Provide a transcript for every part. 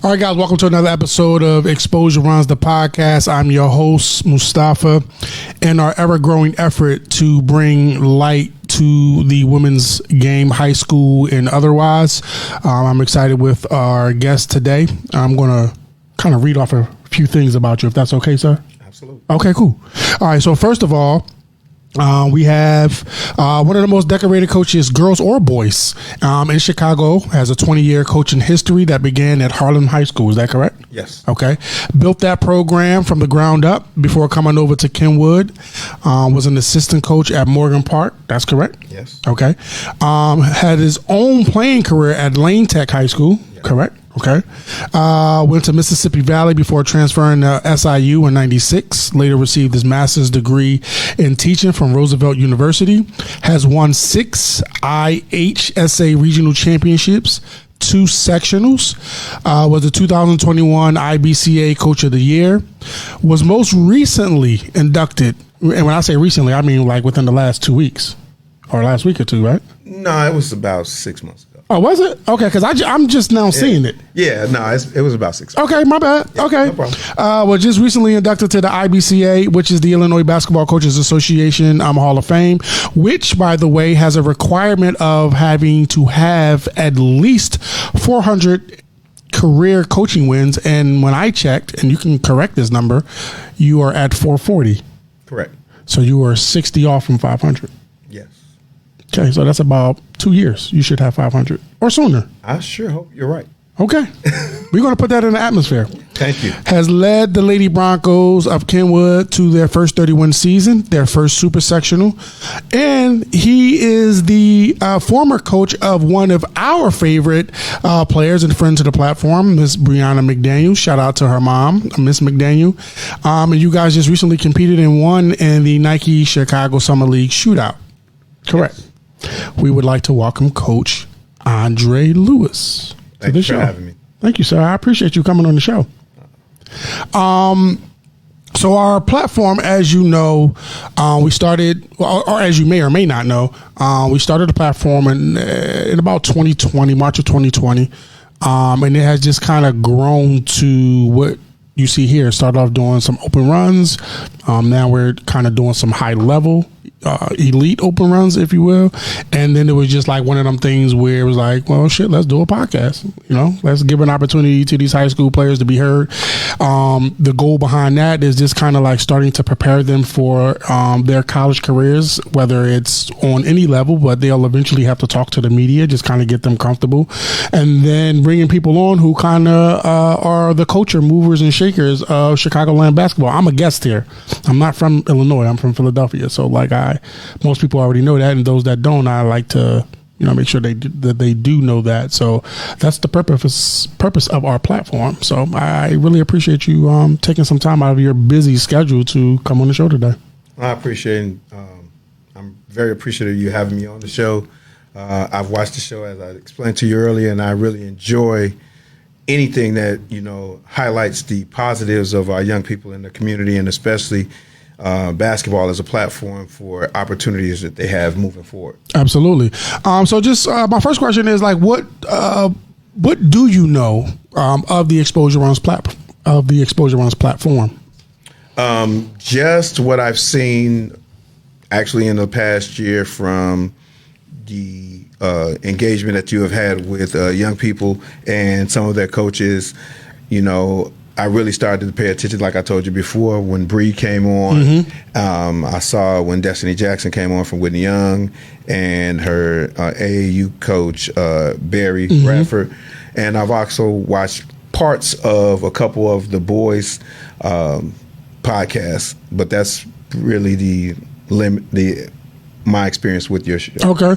All right, guys, welcome to another episode of Exposure Runs the Podcast. I'm your host, Mustafa, in our ever-growing effort to bring light to the women's game, high school and otherwise. I'm excited with our guest today. I'm going to kind of read off a few things about you, if that's okay, sir? Absolutely. Okay, cool. All right, so first of all, we have one of the most decorated coaches, girls or boys, in Chicago. Has a 20-year coaching history that began at Harlem High School. Is that correct? Yes. Okay. Built that program from the ground up before coming over to Kenwood. Was an assistant coach at Morgan Park. That's correct? Yes. Okay. Had his own playing career at Lane Tech High School. Yes. Correct? Okay. Went to Mississippi Valley before transferring to SIU in 96. Later received his master's degree in teaching from Roosevelt University. Has won 6 IHSA regional championships, 2 sectionals. Was the 2021 IBCA Coach of the Year. Was most recently inducted, and when I say recently, I mean like within the last 2 weeks or last week or two, right? No, it was about 6 months ago. Oh, was it? Okay, because I'm just now seeing it. Yeah, no, it was about 6 months. Okay, my bad. Yeah, okay. no problem. Was just recently inducted to the IBCA, which is the Illinois Basketball Coaches Association Hall of Fame, which, by the way, has a requirement of having to have at least 400 career coaching wins. And when I checked, and you can correct this number, you are at 440. Correct. So you are 60 off from 500. Yes. Okay, so that's about 2 years. You should have 500 or sooner. I sure hope you're right. Okay. We're going to put that in the atmosphere. Thank you. Has led the Lady Broncos of Kenwood to their first 30-win season, their first super sectional. And he is the former coach of one of our favorite players and friends of the platform, Miss Brianna McDaniel. Shout out to her mom, Miss McDaniel. And you guys just recently competed and won in the Nike Chicago Summer League shootout. Correct. Yes. We would like to welcome Coach Andre Lewis to the show. Thanks for having me. Thank you, sir. I appreciate you coming on the show. So our platform, as you know, we started, or as you may or may not know, we started the platform in about 2020, March of 2020, and it has just kind of grown to what you see here. Started off doing some open runs. Now we're kind of doing some high level, elite open runs, if you will. And then it was just like one of them things where it was like, well, shit, let's do a podcast. You know, let's give an opportunity to these high school players to be heard. The goal behind that is just kind of like starting to prepare them for their college careers, whether it's on any level, but they'll eventually have to talk to the media, just kind of get them comfortable. And then bringing people on who kind of are the culture movers and shakers of Chicagoland basketball. I'm a guest here. I'm not from Illinois. I'm from Philadelphia. So like most people already know that, and those that don't, I like to, make sure that they do know that. So that's the purpose of our platform. So I really appreciate you taking some time out of your busy schedule to come on the show today. I appreciate it. I'm very appreciative of you having me on the show. I've watched the show, as I explained to you earlier, and I really enjoy anything that, highlights the positives of our young people in the community, and especially basketball as a platform for opportunities that they have moving forward. Absolutely. So just my first question is like, what do you know of the Exposure Runs platform? Just what I've seen actually in the past year from the engagement that you have had with young people and some of their coaches. I really started to pay attention, like I told you before, when Bree came on. Mm-hmm. I saw when Destiny Jackson came on from Whitney Young and her AAU coach, Barry mm-hmm. Bradford. And I've also watched parts of a couple of the boys' podcasts, but that's really my experience with your show. Okay.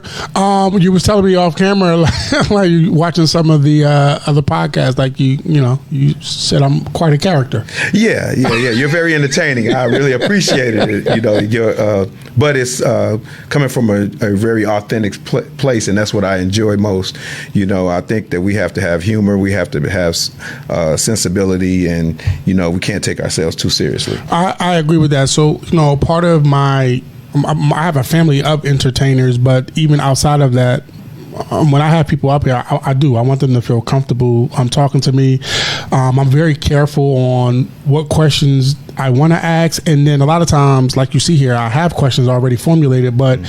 You was telling me off camera, like you watching some of the other podcasts, like you said I'm quite a character. Yeah. You're very entertaining. I really appreciated it. But it's coming from a very authentic place, and that's what I enjoy most. I think that we have to have humor, we have to have sensibility, and we can't take ourselves too seriously. I agree with that. So part of I have a family of entertainers, but even outside of that, when I have people up here, I do. I want them to feel comfortable talking to me. I'm very careful on what questions I want to ask, and then a lot of times, like you see here, I have questions already formulated, but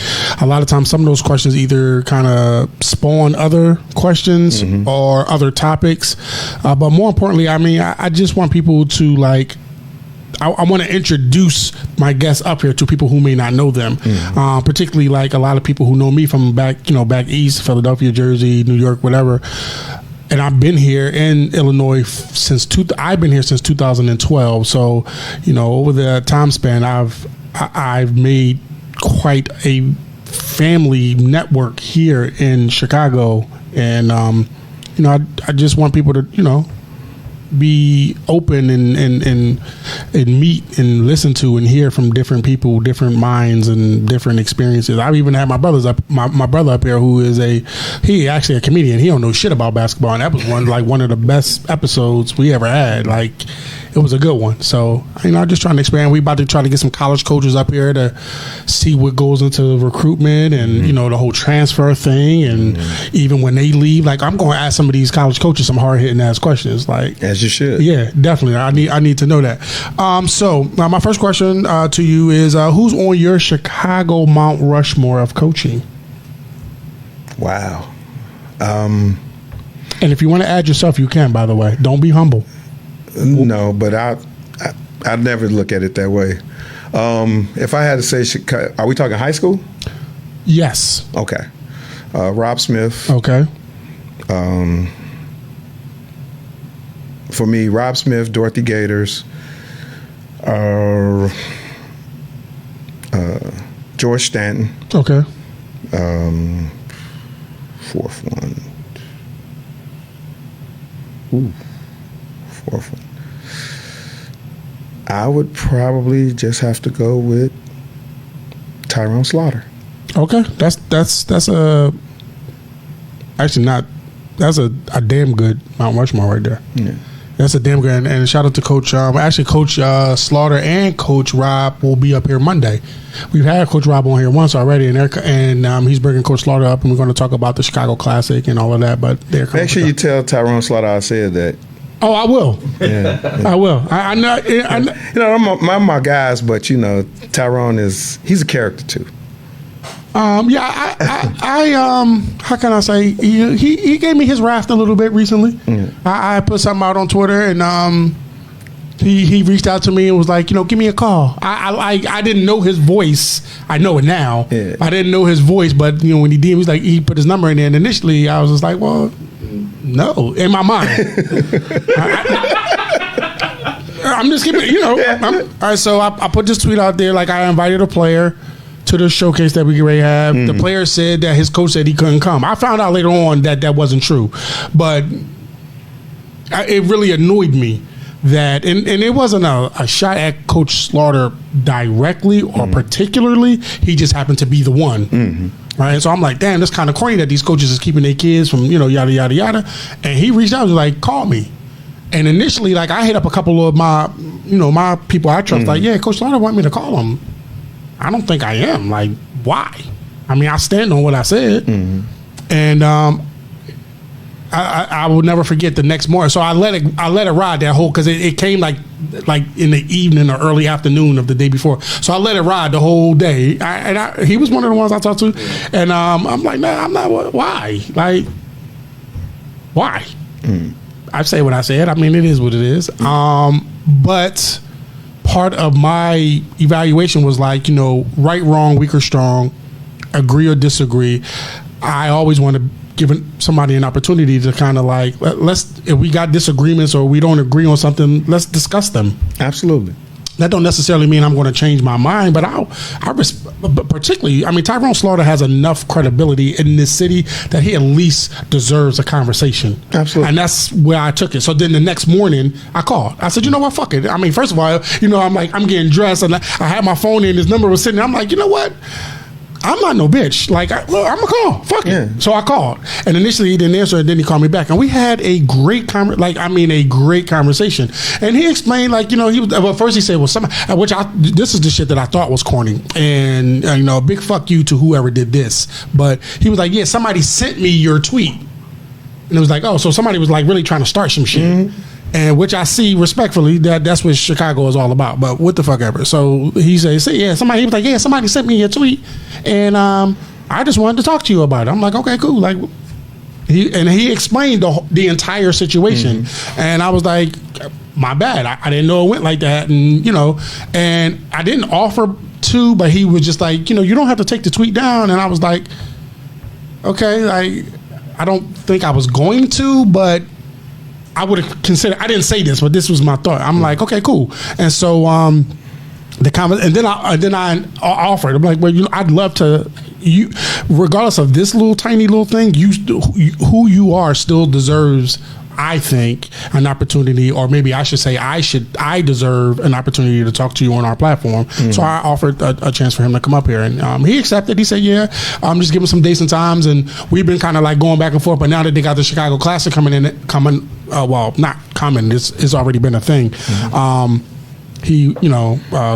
a lot of times some of those questions either kind of spawn other questions or other topics. But more importantly, I mean, I just want people to like. I want to introduce my guests up here to people who may not know them, particularly like a lot of people who know me from back east, Philadelphia, Jersey, New York, whatever. And I've been here in Illinois since 2012. So, over the time span, I've made quite a family network here in Chicago, and I just want people to be open and meet and listen to and hear from different people, different minds, and different experiences. I've even had my brother up here who is he actually a comedian. He don't know shit about basketball, and that was one of the best episodes we ever had. Like, it was a good one. So, I'm just trying to expand. We about to try to get some college coaches up here to see what goes into recruitment and the whole transfer thing, and even when they leave, like, I'm going to ask some of these college coaches some hard hitting ass questions, like, as you should. Yeah, definitely. I need to know that. So my first question to you is, who's on your Chicago Mount Rushmore of coaching? Wow. And if you want to add yourself, you can. By the way, don't be humble. No, but I'd never look at it that way. If I had to say Chicago, are we talking high school? Yes. Okay. Rob Smith. Okay. For me, Rob Smith, Dorothy Gators, George Stanton. Okay. Fourth one. Fourth one. I would probably just have to go with Tyrone Slaughter. Okay, that's a damn good Mount Rushmore right there. Yeah. That's a damn good, and shout out to Coach. Coach Slaughter and Coach Rob will be up here Monday. We've had Coach Rob on here once already, and he's bringing Coach Slaughter up, and we're going to talk about the Chicago Classic and all of that. But make sure you tell Tyrone Slaughter I said that. Oh, I will. Yeah. I will. I know. I'm my guys, but Tyrone he's a character too. How can I say? He gave me his raft a little bit recently. Yeah. I put something out on Twitter, and he reached out to me and was like, give me a call. I didn't know his voice. I know it now. Yeah. I didn't know his voice, but when he did, he was like, he put his number in there, and initially I was just like, well, no, in my mind. I'm just keeping, all right, so I put this tweet out there, like, I invited a player to the showcase that we already have. The player said that his coach said he couldn't come. I found out later on that wasn't true, but it really annoyed me that, and it wasn't a shot at Coach Slaughter directly or particularly. He just happened to be the one. Right, so I'm like, damn, that's kind of corny that these coaches is keeping their kids from, yada, yada, yada. And he reached out and was like, call me. And initially, like, I hit up a couple of my, my people I trust, like, yeah, Coach Slaughter want me to call him. I don't think I am. Like, why? I mean, I stand on what I said. And I will never forget the next morning. So I let it ride that whole, because it came like in the evening or early afternoon of the day before. So I let it ride the whole day. He was one of the ones I talked to, and I'm like, nah, I'm not. Why? Like, why? I say what I said. I mean, it is what it is. But part of my evaluation was like, right, wrong, weak or strong, agree or disagree. I always want to give somebody an opportunity to kind of like, if we got disagreements or we don't agree on something, let's discuss them. Absolutely. That don't necessarily mean I'm going to change my mind, but but particularly, I mean, Tyrone Slaughter has enough credibility in this city that he at least deserves a conversation. Absolutely. And that's where I took it. So then the next morning, I called. I said, you know what, fuck it. I mean, first of all, I'm getting dressed, and I had my phone in, his number was sitting there. I'm like, you know what? I'm not no bitch. Like, look, I'm gonna call. Fuck it. Yeah. So I called, and initially he didn't answer, and then he called me back, and we had a great great conversation. And he explained, like, he was. Well, first he said, "Well, this is the shit that I thought was corny," and a big fuck you to whoever did this. But he was like, "Yeah, somebody sent me your tweet," and it was like, "Oh, so somebody was like really trying to start some shit." Mm-hmm. And which I see respectfully that's what Chicago is all about. But what the fuck ever. So he said, he was like, "Yeah, somebody sent me a tweet, and I just wanted to talk to you about it." I'm like, "Okay, cool." Like, he explained the entire situation, and I was like, "My bad. I didn't know it went like that," and and I didn't offer to, but he was just like, "You don't have to take the tweet down," and I was like, "Okay, like, I don't think I was going to, but." I would have considered. I didn't say this, but this was my thought. I'm like, okay, cool. And so the comment, and then I offered. I'm like, well, I'd love to. You, regardless of this tiny little thing, who you are still deserves, I think, an opportunity, or maybe I should say, I deserve an opportunity to talk to you on our platform. Mm-hmm. So I offered a chance for him to come up here, and he accepted. He said, "Yeah, just give him some dates and times," and we've been kind of like going back and forth. But now that they got the Chicago Classic well, not coming. It's already been a thing. Mm-hmm.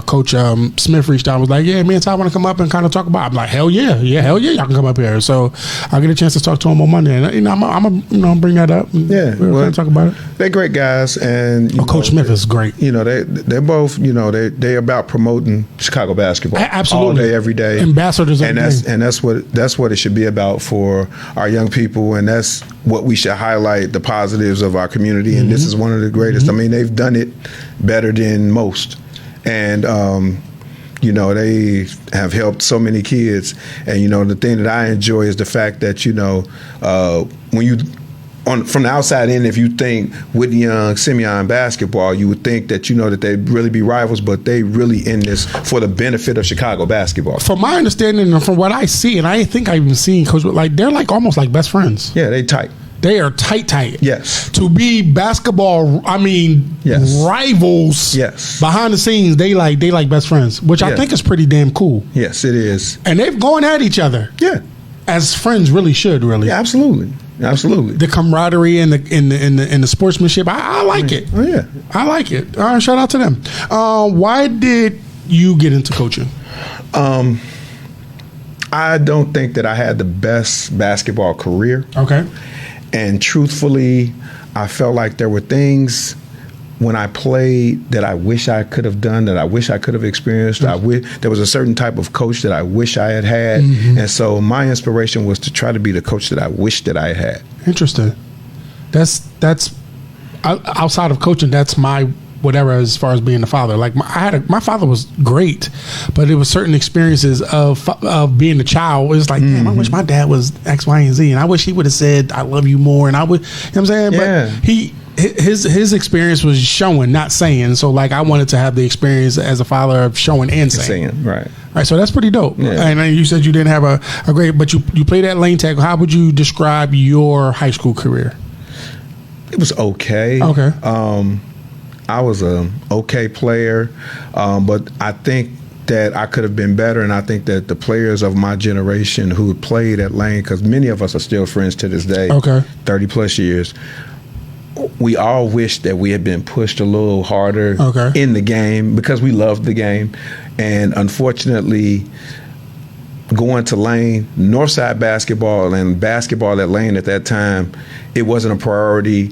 Coach Smith reached out and was like, "Yeah, me and Ty want to come up and kind of talk about it." I'm like, hell yeah, y'all can come up here. So I'll get a chance to talk to him on Monday, and I'm gonna bring that up. And we'll talk about it. They're great guys, and Coach Smith is great. They're both they're about promoting Chicago basketball absolutely all day, every day. Ambassadors, and that's what it should be about for our young people, and that's what we should highlight, the positives of our community. And this is one of the greatest. I mean, they've done it better than most. And, they have helped so many kids. And, the thing that I enjoy is the fact that, when you, from the outside in, if you think Whitney Young, Simeon basketball, you would think that, that they'd really be rivals, but they really in this for the benefit of Chicago basketball. From my understanding and from what I see, and I think I've even seen Coach, like, they're like almost like best friends. Yeah, they tight. They are tight. Yes. To be basketball, rivals. Yes. Behind the scenes, they like best friends, which I think is pretty damn cool. Yes, it is. And they've gone at each other. Yeah. As friends really should, really. Yeah, absolutely. The camaraderie and the sportsmanship, I like it. Oh yeah. I like it. All right, shout out to them. Why did you get into coaching? I don't think that I had the best basketball career. Okay. And truthfully, I felt like there were things when I played that I wish I could have done, that I wish I could have experienced. There was a certain type of coach that I wish I had had. Mm-hmm. And so my inspiration was to try to be the coach that I wish that I had. Interesting. That's outside of coaching, that's my whatever as far as being a father. Like my father was great, but it was certain experiences of being a child. It was like, damn, I wish my dad was X, Y, and Z, and I wish he would have said I love you more. And I would, you know what I'm saying? Yeah. But his experience was showing, not saying. So like I wanted to have the experience as a father of showing and saying. Right. All right. So that's pretty dope. Yeah. And then you said you didn't have a great, but you played at lane tackle. How would you describe your high school career? It was okay. Okay. I was an okay player, but I think that I could have been better, and I think that the players of my generation who played at Lane, because many of us are still friends to this day, 30 plus years, we all wish that we had been pushed a little harder in the game because we loved the game. And unfortunately, going to Lane, Northside basketball and basketball at Lane at that time, it wasn't a priority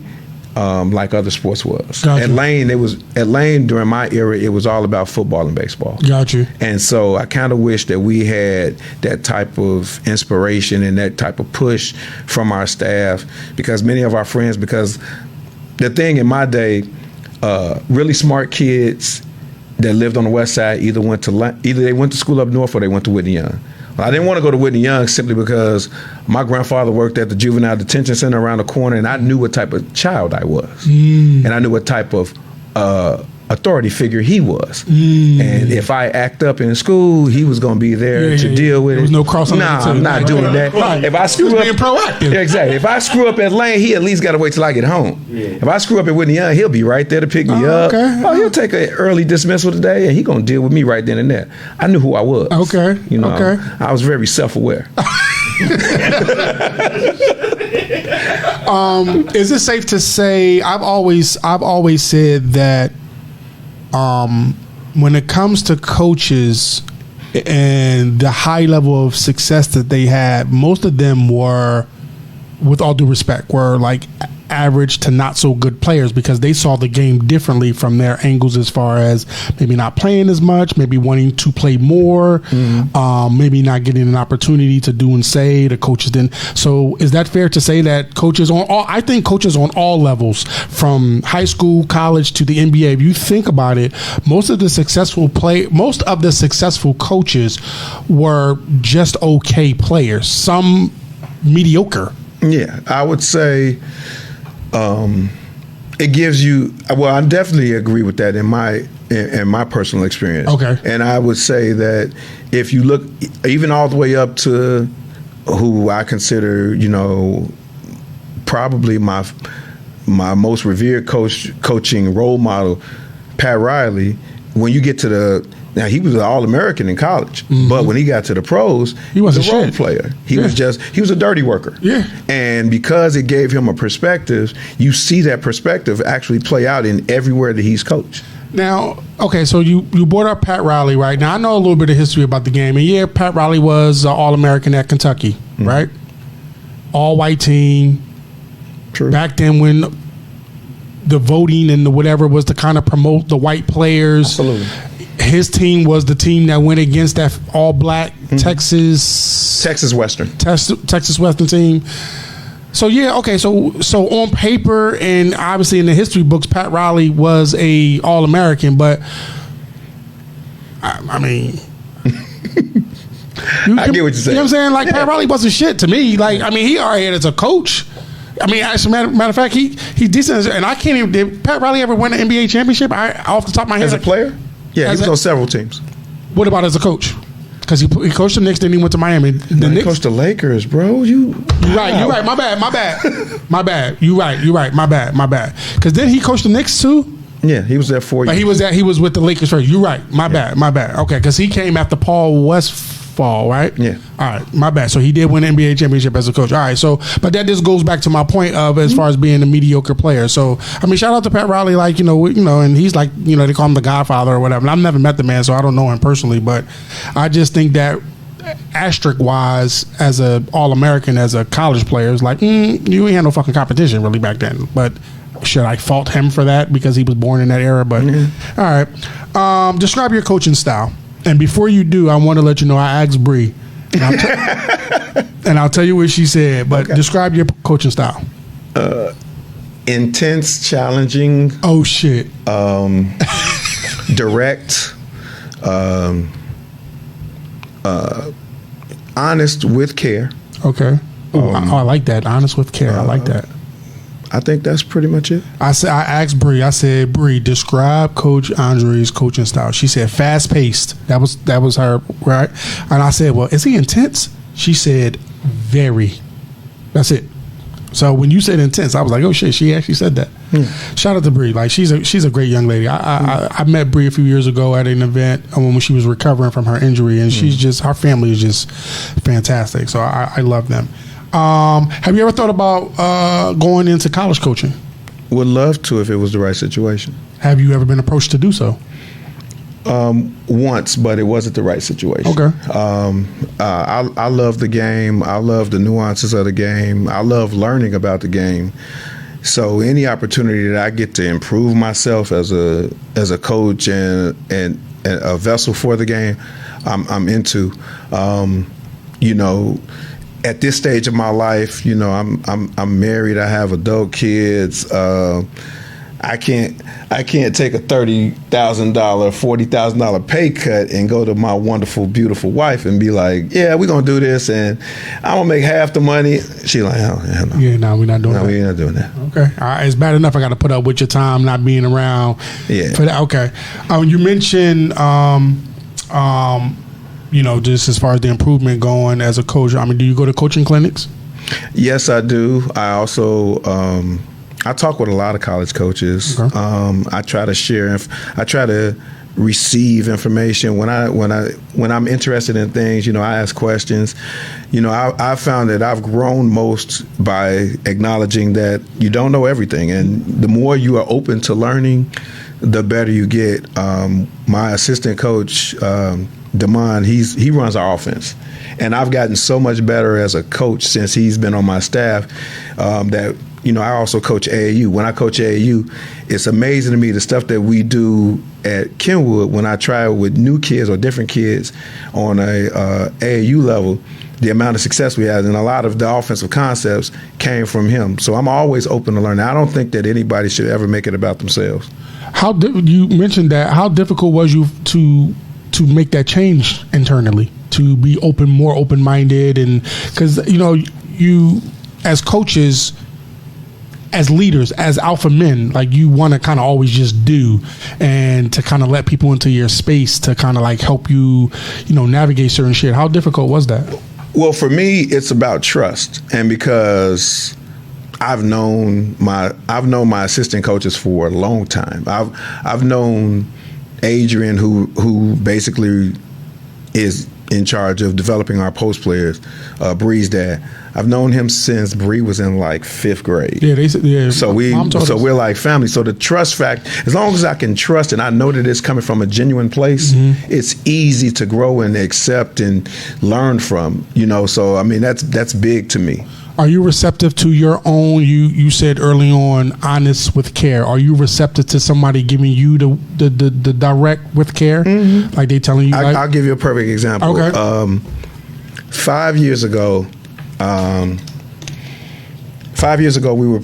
like other sports was. Gotcha. At Lane during my era, it was all about football and baseball. Got you. And so I kind of wish that we had that type of inspiration and that type of push from our staff, because many of our friends, because the thing in my day, really smart kids that lived on the west side either they went to school up north or they went to Whitney Young. I didn't want to go to Whitney Young simply because my grandfather worked at the juvenile detention center around the corner, and I knew what type of child I was. And I knew what type of authority figure he was. And if I act up in school, he was going to be there to deal with there was it. no crossing. Nah, I'm not doing that. Right. If I screw up, being proactive. Yeah, exactly. If I screw up at Lane, he at least got to wait till I get home. If I screw up at Whitney Young, he'll be right there to pick me up. Okay. Oh, he'll take an early dismissal today, and he going to deal with me right then and there. I knew who I was. Okay. You know, Okay. I was very self-aware. Is it safe to say I've always said that when it comes to coaches and the high level of success that they had, most of them were, with all due respect, were like average to not so good players because they saw the game differently from their angles as far as maybe not playing as much, maybe wanting to play more, maybe not getting an opportunity to do and say. The coaches didn't. So is that fair to say that coaches on all, I think coaches on all levels, from high school, college to the NBA, if you think about it, most of the successful coaches were just okay players, some mediocre. Yeah, I would say it gives you. Well, I definitely agree with that in my personal experience. Okay, and I would say that if you look even all the way up to who I consider, you know, probably my most revered coaching role model, Pat Riley. When you get to now he was an All-American in college, but when he got to the pros, he was a role player. He was a dirty worker. Yeah. And because it gave him a perspective, you see that perspective actually play out in everywhere that he's coached. Now, okay, so you brought up Pat Riley, right? Now, I know a little bit of history about the game. And yeah, Pat Riley was an All-American at Kentucky, right? All-white team. True. Back then when the voting and the whatever was to kind of promote the white players. Absolutely. His team was the team that went against that all-black Texas Western team. So yeah, okay. So on paper and obviously in the history books, Pat Riley was a All-American, but I mean, I get what you're saying. You know what I'm saying? Like Pat Riley wasn't shit to me. Like I mean, he already as a coach. I mean, as a matter of fact, he decent, and I can't even. Did Pat Riley ever win an NBA championship? Off the top of my head, as a player. Yeah, he was on several teams. What about as a coach? Because he coached the Knicks, then he went to Miami. He coached the Lakers, bro. You're right. My bad. You're right. My bad. Because then he coached the Knicks too. Yeah, he was there 4 years. But he was with the Lakers first. You're right. My bad. Okay, because he came after Paul Westphal, right? Yeah. All right, my bad. So he did win an NBA championship as a coach. All right, so but that just goes back to my point of as far as being a mediocre player. So I mean, shout out to Pat Riley, like you know, and he's like they call him the Godfather or whatever. And I've never met the man, so I don't know him personally, but I just think that asterisk wise, as a All-American, as a college player, is like you ain't had no fucking competition really back then, but. Should I fault him for that because he was born in that era? But all right, describe your coaching style. And before you do, I want to let you know I asked Bree, and I'll tell you what she said. But describe your coaching style. Intense, challenging. Oh shit. Direct. Honest with care. Okay. I like that. Honest with care. I like that. I think that's pretty much it. I asked Bree. I said, Bree, describe Coach Andre's coaching style. She said, fast paced. That was her, right? And I said, well, is he intense? She said, very. That's it. So when you said intense, I was like, oh shit, she actually said that. Shout out to Bree. Like she's a great young lady. I met Bree a few years ago at an event when she was recovering from her injury, and her family is just fantastic. So I love them. Have you ever thought about going into college coaching? Would love to if it was the right situation. Have you ever been approached to do so? Once, but it wasn't the right situation. Okay. I love the game. I love the nuances of the game. I love learning about the game. So any opportunity that I get to improve myself as a coach and a vessel for the game, I'm into. At this stage of my life, I'm married. I have adult kids. I can't take a $30,000, $40,000 pay cut and go to my wonderful, beautiful wife and be like, yeah, we're gonna do this and I'm gonna make half the money. She like, oh, yeah, no. Yeah, no, we're not doing that. No, we're not doing that. Okay. All right. It's bad enough I got to put up with your time not being around. Yeah. For that. Okay. You mentioned, just as far as the improvement going as a coach. I mean, do you go to coaching clinics? Yes, I do. I also I talk with a lot of college coaches. Okay. I try to share. I try to receive information when I'm interested in things. I ask questions. I found that I've grown most by acknowledging that you don't know everything, and the more you are open to learning, the better you get. My assistant coach, Damon, he runs our offense. And I've gotten so much better as a coach since he's been on my staff that, I also coach AAU. When I coach AAU, it's amazing to me the stuff that we do at Kenwood when I try with new kids or different kids on a AAU level, the amount of success we had. And a lot of the offensive concepts came from him. So I'm always open to learning. I don't think that anybody should ever make it about themselves. You mentioned that. How difficult was you to make that change internally? To be more open-minded, and because you as coaches, as leaders, as alpha men, like you want to kind of always just do, and to kind of let people into your space to kind of like help you, navigate certain shit. How difficult was that? Well, for me, it's about trust, and because I've known my assistant coaches for a long time. I've known Adrian, who basically is in charge of developing our post players, Bree's dad. I've known him since Bree was in like 5th grade. Yeah, So we're like family. So the trust fact, as long as I can trust and I know that it's coming from a genuine place, it's easy to grow and accept and learn from. So I mean that's big to me. Are you receptive to your own, you said early on, honest with care? Are you receptive to somebody giving you the direct with care? Like they telling you? I'll give you a perfect example. Okay. 5 years ago, we were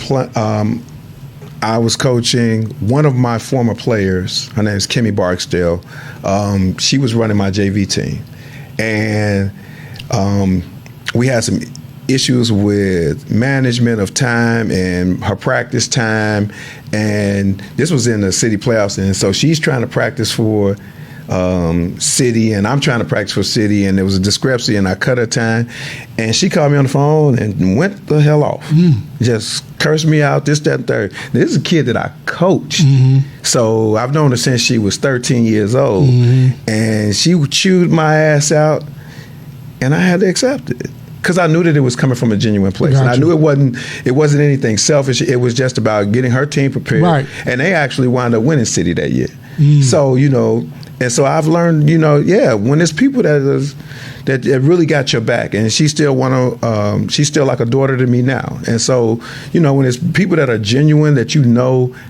I was coaching one of my former players. Her name is Kimmy Barksdale. She was running my JV team. And we had some issues with management of time and her practice time, and this was in the city playoffs, and so she's trying to practice for city and I'm trying to practice for city, and there was a discrepancy and I cut her time, and she called me on the phone and went the hell off. Just cursed me out, this, that, and third. This is a kid that I coached. So I've known her since she was 13 years old, and she chewed my ass out, and I had to accept it. Because I knew that it was coming from a genuine place. Gotcha. And I knew it wasn't anything selfish. It was just about getting her team prepared. Right. And they actually wound up winning city that year. So, and so I've learned, when there's people that really got your back, and she's still she's still like a daughter to me now. And so, when it's people that are genuine, that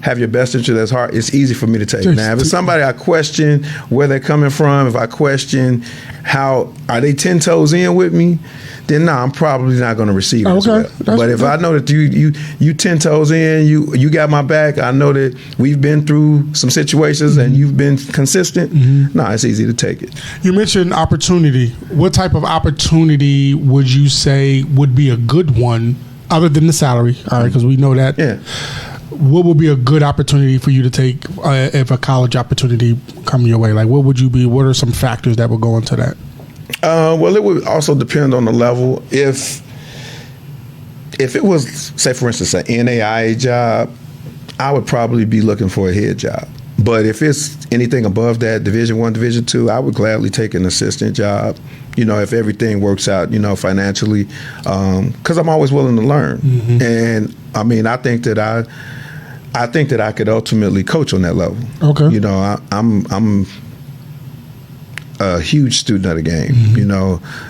have your best interest at heart, it's easy for me to take. Now, if it's somebody I question where they're coming from, if I question are they 10 toes in with me, then I'm probably not going to receive it as well. But if I know that you 10 toes in, you got my back, I know that we've been through some situations and you've been consistent, it's easy to take it. You mentioned opportunity. What type of opportunity would you say would be a good one, other than the salary? All right, because we know that. Yeah. What would be a good opportunity for you to take if a college opportunity come your way? Like, what are some factors that would go into that? Well, it would also depend on the level. If it was, say, for instance, an NAIA job, I would probably be looking for a head job. But if it's anything above that, Division I, Division II, I would gladly take an assistant job, if everything works out, financially, because I'm always willing to learn. And, I mean, I think that I could ultimately coach on that level. Okay. I'm a huge student of the game.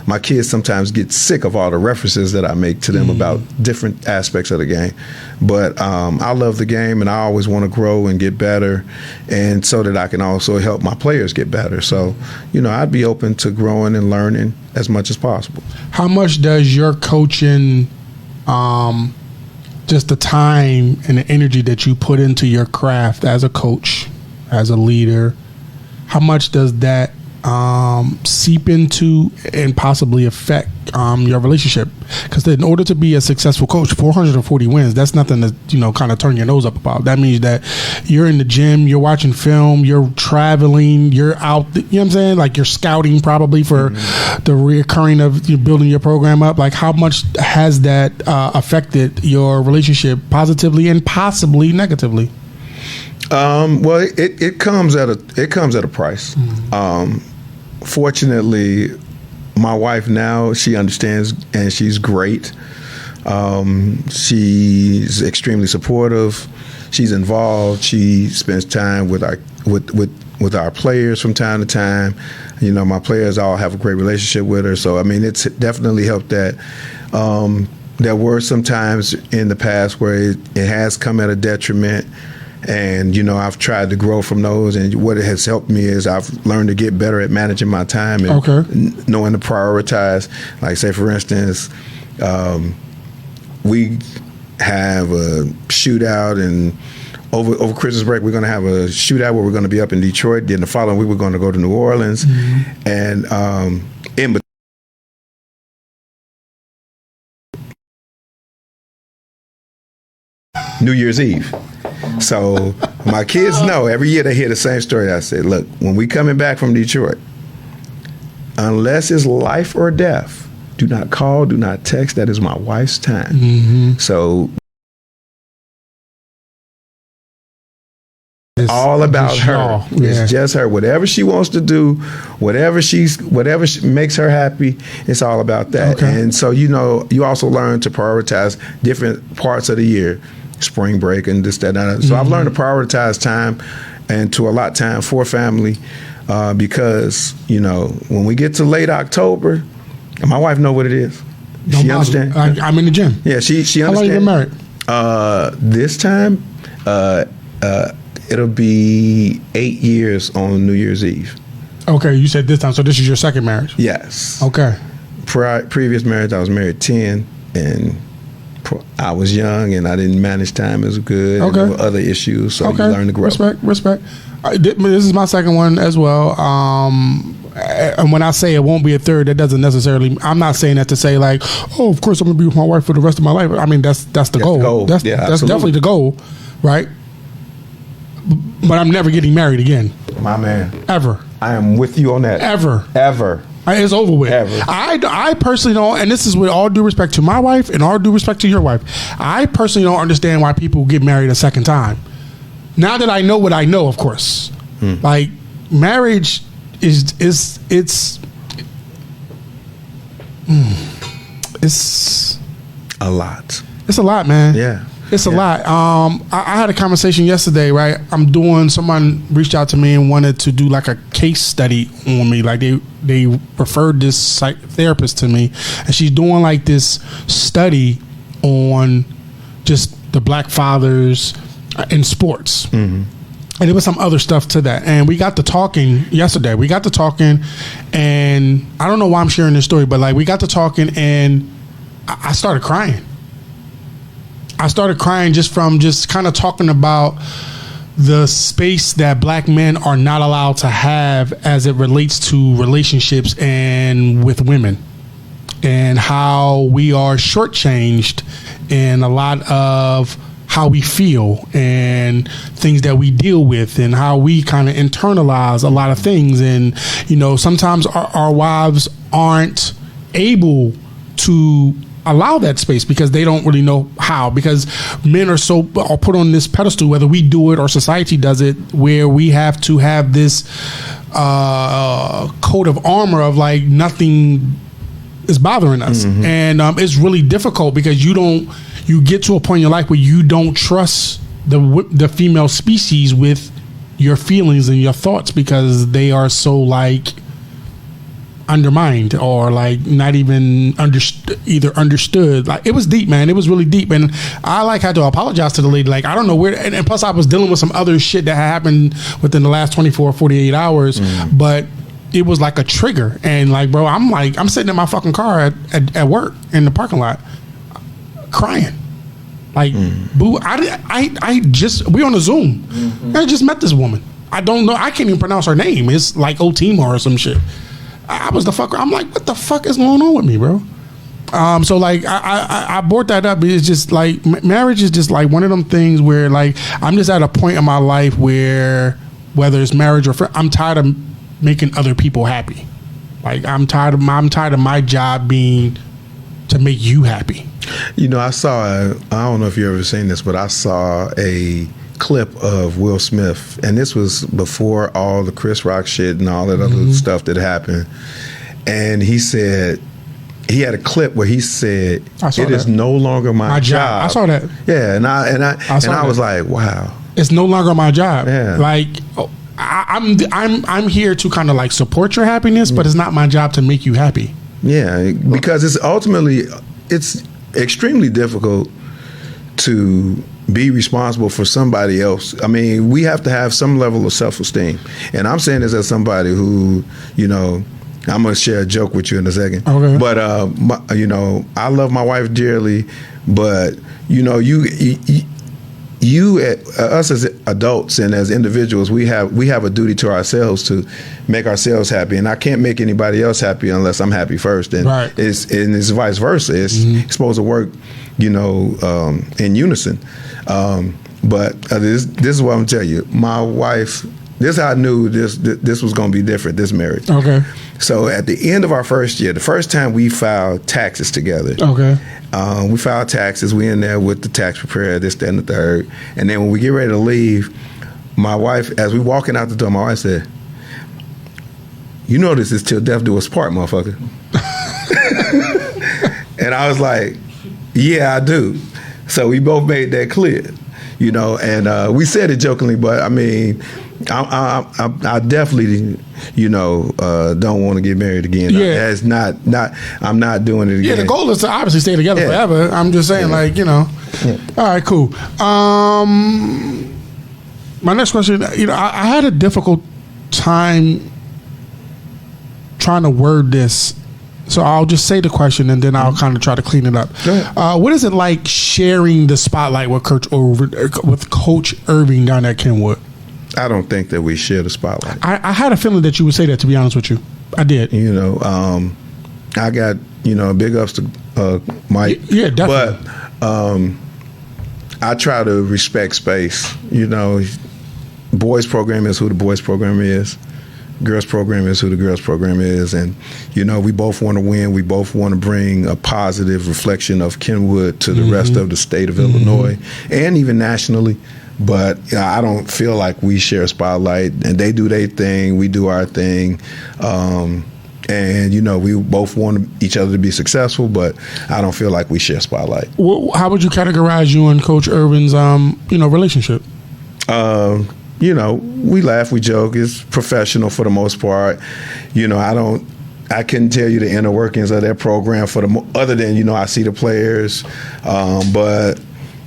My kids sometimes get sick of all the references that I make to them about different aspects of the game. But I love the game, and I always want to grow and get better, and so that I can also help my players get better. So, I'd be open to growing and learning as much as possible. How much does your coaching just the time and the energy that you put into your craft as a coach, as a leader, how much does that seep into and possibly affect your relationship? Because in order to be a successful coach, 440 wins, that's nothing to, kind of turn your nose up about. That means that you're in the gym, you're watching film, you're traveling, you're out, you know what I'm saying? Like you're scouting probably for the reoccurring of building your program up. Like how much has that affected your relationship positively and possibly negatively? Well, it comes at a price. Fortunately, my wife now, she understands and she's great. She's extremely supportive. She's involved. She spends time with our players from time to time. My players all have a great relationship with her. So it's definitely helped that. There were some times in the past where it has come at a detriment. And, I've tried to grow from those. And what it has helped me is I've learned to get better at managing my time and knowing to prioritize. Like, say, for instance, we have a shootout, and over Christmas break, we're going to have a shootout where we're going to be up in Detroit. Then the following week, we're going to go to New Orleans. And in New Year's Eve. So my kids know every year they hear the same story. I say, look, when we coming back from Detroit, unless it's life or death, do not call, do not text. That is my wife's time. So it's all about her. It's just her. Whatever she wants to do, whatever makes her happy, it's all about that. And so, you also learn to prioritize different parts of the year. Spring break and this, that, and that. So I've learned to prioritize time and to allot time for family because, when we get to late October, and my wife know what it is. She understands. I'm in the gym. Yeah, she understands. How long you been married? This time, it'll be 8 years on New Year's Eve. Okay, you said this time, so this is your second marriage? Yes. Okay. Previous marriage, I was married 10, and I was young and I didn't manage time as good. Okay. And there were other issues, so you learn to grow. Respect. This is my second one as well. And when I say it won't be a third, that doesn't necessarily. I'm not saying that to say like, oh, of course I'm gonna be with my wife for the rest of my life. That's the goal. That's definitely the goal, right? But I'm never getting married again. My man. Ever. I am with you on that. Ever. It's over with. Ever. I personally don't, and this is with all due respect to my wife and all due respect to your wife, I personally don't understand why people get married a second time. Now that I know what I know, of course. Like, marriage it's a lot. It's a lot, man. Yeah. It's a lot. I had a conversation yesterday, right? Someone reached out to me and wanted to do like a case study on me. Like they referred this therapist to me, and she's doing like this study on just the black fathers in sports. And there was some other stuff to that. And we got to talking yesterday. And I don't know why I'm sharing this story, but like we got to talking and I started crying. Just from kind of talking about the space that black men are not allowed to have as it relates to relationships and with women, and how we are shortchanged in a lot of how we feel and things that we deal with, and how we kind of internalize a lot of things. And, sometimes our wives aren't able to allow that space because they don't really know how, because men are put on this pedestal, whether we do it or society does it, where we have to have this coat of armor of like nothing is bothering us. And it's really difficult because you get to a point in your life where you don't trust the female species with your feelings and your thoughts because they are so like undermined or like not even understood. Like, it was deep, man. It was really deep. And I like had to apologize to the lady. Like, I don't know where, and plus I was dealing with some other shit that happened within the last 24 48 hours, but it was like a trigger. And like, bro, I'm sitting in my fucking car at work in the parking lot crying. Like, boo, I just, we on a Zoom. I just met this woman. I don't know. I can't even pronounce her name. It's like Otima or some shit. I was the fucker. I'm like, what the fuck is going on with me, bro? So like I brought that up. It's just like marriage is just like one of them things where like I'm just at a point in my life where whether it's marriage or I'm tired of making other people happy. Like I'm tired of my job being to make you happy. You know, I don't know if you ever seen this, but I saw a clip of Will Smith, and this was before all the Chris Rock shit and all that other stuff that happened. And he said, he had a clip where he said, "It is no longer my job." I saw that. Yeah, and I was like, wow, it's no longer my job. Yeah. Like I'm here to kind of like support your happiness, but it's not my job to make you happy. Yeah, because it's extremely difficult to be responsible for somebody else. I mean, we have to have some level of self-esteem. And I'm saying this as somebody who, you know, I'm going to share a joke with you in a second. Okay. But, you know, I love my wife dearly, but, you know, us as adults and as individuals, we have a duty to ourselves to make ourselves happy, and I can't make anybody else happy unless I'm happy first. And right. it's vice versa. It's supposed to work, you know, in unison. But this is what I'm telling you. My wife. This is how I knew this was going to be different. This marriage. Okay. So at the end of our first year, the first time we filed taxes together. Okay. We filed taxes. We in there with the tax preparer, this, that, and the third. And then when we get ready to leave, my wife, as we walking out the door, my wife said, "You know this is till death do us part, motherfucker." And I was like, "Yeah, I do." So we both made that clear, you know. And we said it jokingly, but I mean, I definitely, you know, don't want to get married again. Yeah. It's not. I'm not doing it again. Yeah, the goal is to obviously stay together forever. I'm just saying, like, you know. Yeah. All right, cool. My next question, you know, I had a difficult time trying to word this, so I'll just say the question and then I'll kind of try to clean it up. What is it like sharing the spotlight with Coach Irving down at Kenwood? I don't think that we share the spotlight. I had a feeling that you would say that, to be honest with you. I did. You know, I got, you know, big ups to Mike. Yeah, definitely. But I try to respect space. You know, boys program is who the boys program is. Girls program is who the girls program is. And, you know, we both want to win. We both want to bring a positive reflection of Kenwood to the rest of the state of Illinois and even nationally. But you know, I don't feel like we share a spotlight, and they do their thing, we do our thing. And, you know, we both want each other to be successful, but I don't feel like we share spotlight. How would you categorize you and Coach Irvin's, you know, relationship? You know, we laugh, we joke. It's professional for the most part. You know, I couldn't tell you the inner workings of their program other than, you know, I see the players. But,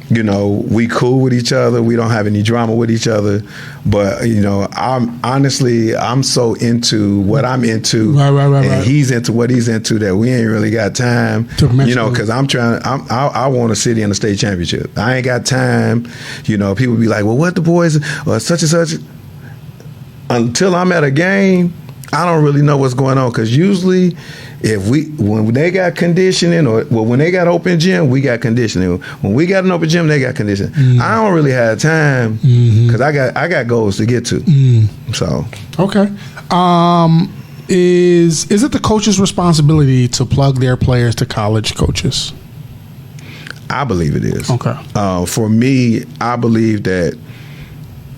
you know, we cool with each other. We don't have any drama with each other. But, you know, I'm so into what I'm into, and he's into what he's into, that we ain't really got time, you know, because I want a city and a state championship. I ain't got time. You know, people be like, well, what the boys, or such and such. Until I'm at a game, I don't really know what's going on, because usually when they got conditioning, or when they got open gym, we got conditioning. When we got an open gym, they got conditioning. I don't really have time because I got goals to get to. So okay, is it the coach's responsibility to plug their players to college coaches? I believe it is. Okay. For me, I believe that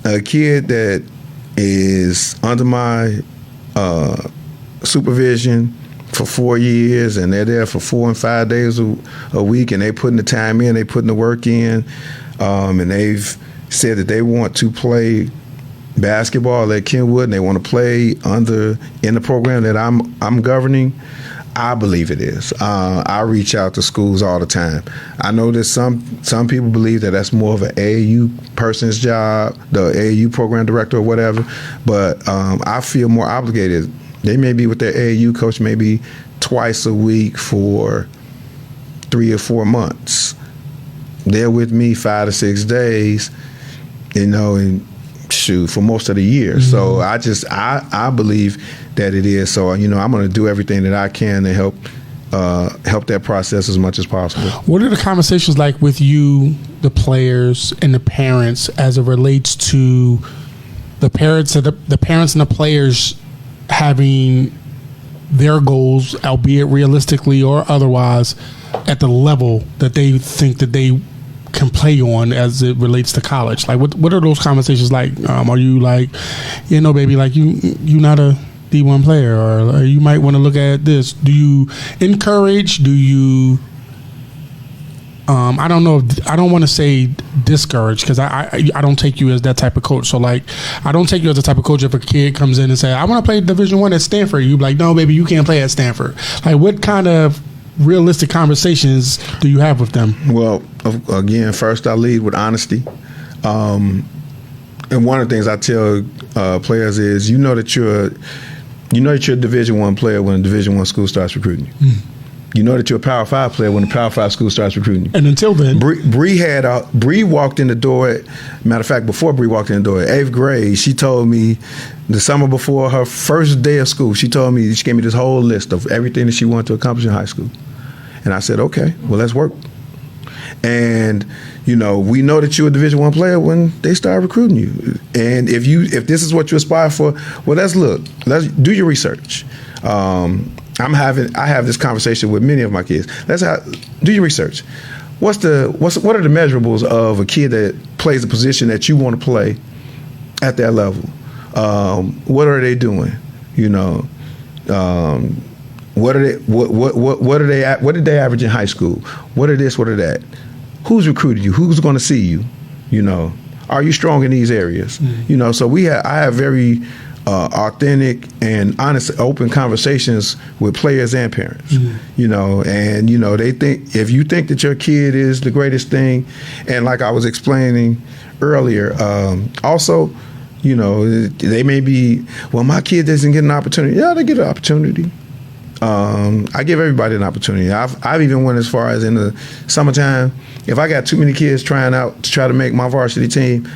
a kid that is under my supervision for 4 years, and they're there for 4 and 5 days a week, and they putting the time in, they putting the work in, and they've said that they want to play basketball at Kenwood, and they want to play in the program that I'm governing. I believe it is. I reach out to schools all the time. I know that some people believe that that's more of an AAU person's job, the AAU program director or whatever, but I feel more obligated. They may be with their AAU coach maybe twice a week for 3 or 4 months. they're with me 5 to 6 days, and shoot, for most of the year. So I believe that it is. So, I'm going to do everything that I can to help that process as much as possible. What are the conversations like with you, the players, and the parents as it relates to the parents and the players having their goals, albeit realistically or otherwise, at the level that they think that they can play on as it relates to college? Like, what are those conversations like? Are you like, baby, like you not a D1 player, or you might want to look at this? Do you encourage? Do you? I don't know. I don't want to say discourage, because I don't take you as that type of coach. So, like, I don't take you as the type of coach if a kid comes in and say, I want to play Division I at Stanford. You be like, no, baby, you can't play at Stanford. Like, what kind of realistic conversations do you have with them? Well, again, first I lead with honesty. And one of the things I tell players is, that you're a Division I player when a Division I school starts recruiting you. You know that you're a Power 5 player when the Power 5 school starts recruiting you. And until then, Bree walked in the door. Matter of fact, before Bree walked in the door, 8th grade, she told me the summer before her first day of school, she gave me this whole list of everything that she wanted to accomplish in high school. And I said, okay, well, let's work. And we know that you're a Division I player when they start recruiting you. And if this is what you aspire for, well, let's do your research. I have this conversation with many of my kids. Do your research. What are the measurables of a kid that plays the position that you want to play at that level? What are they doing? What did they average in high school? What are this? What are that? Who's recruited you? Who's going to see you? Are you strong in these areas? So I have very authentic and honest, open conversations with players and parents. They think, if you think that your kid is the greatest thing, and like I was explaining earlier, also, they may be, well, my kid doesn't get an opportunity. Yeah, they get an opportunity. I give everybody an opportunity. I've even went as far as in the summertime, if I got too many kids trying out to try to make my varsity team,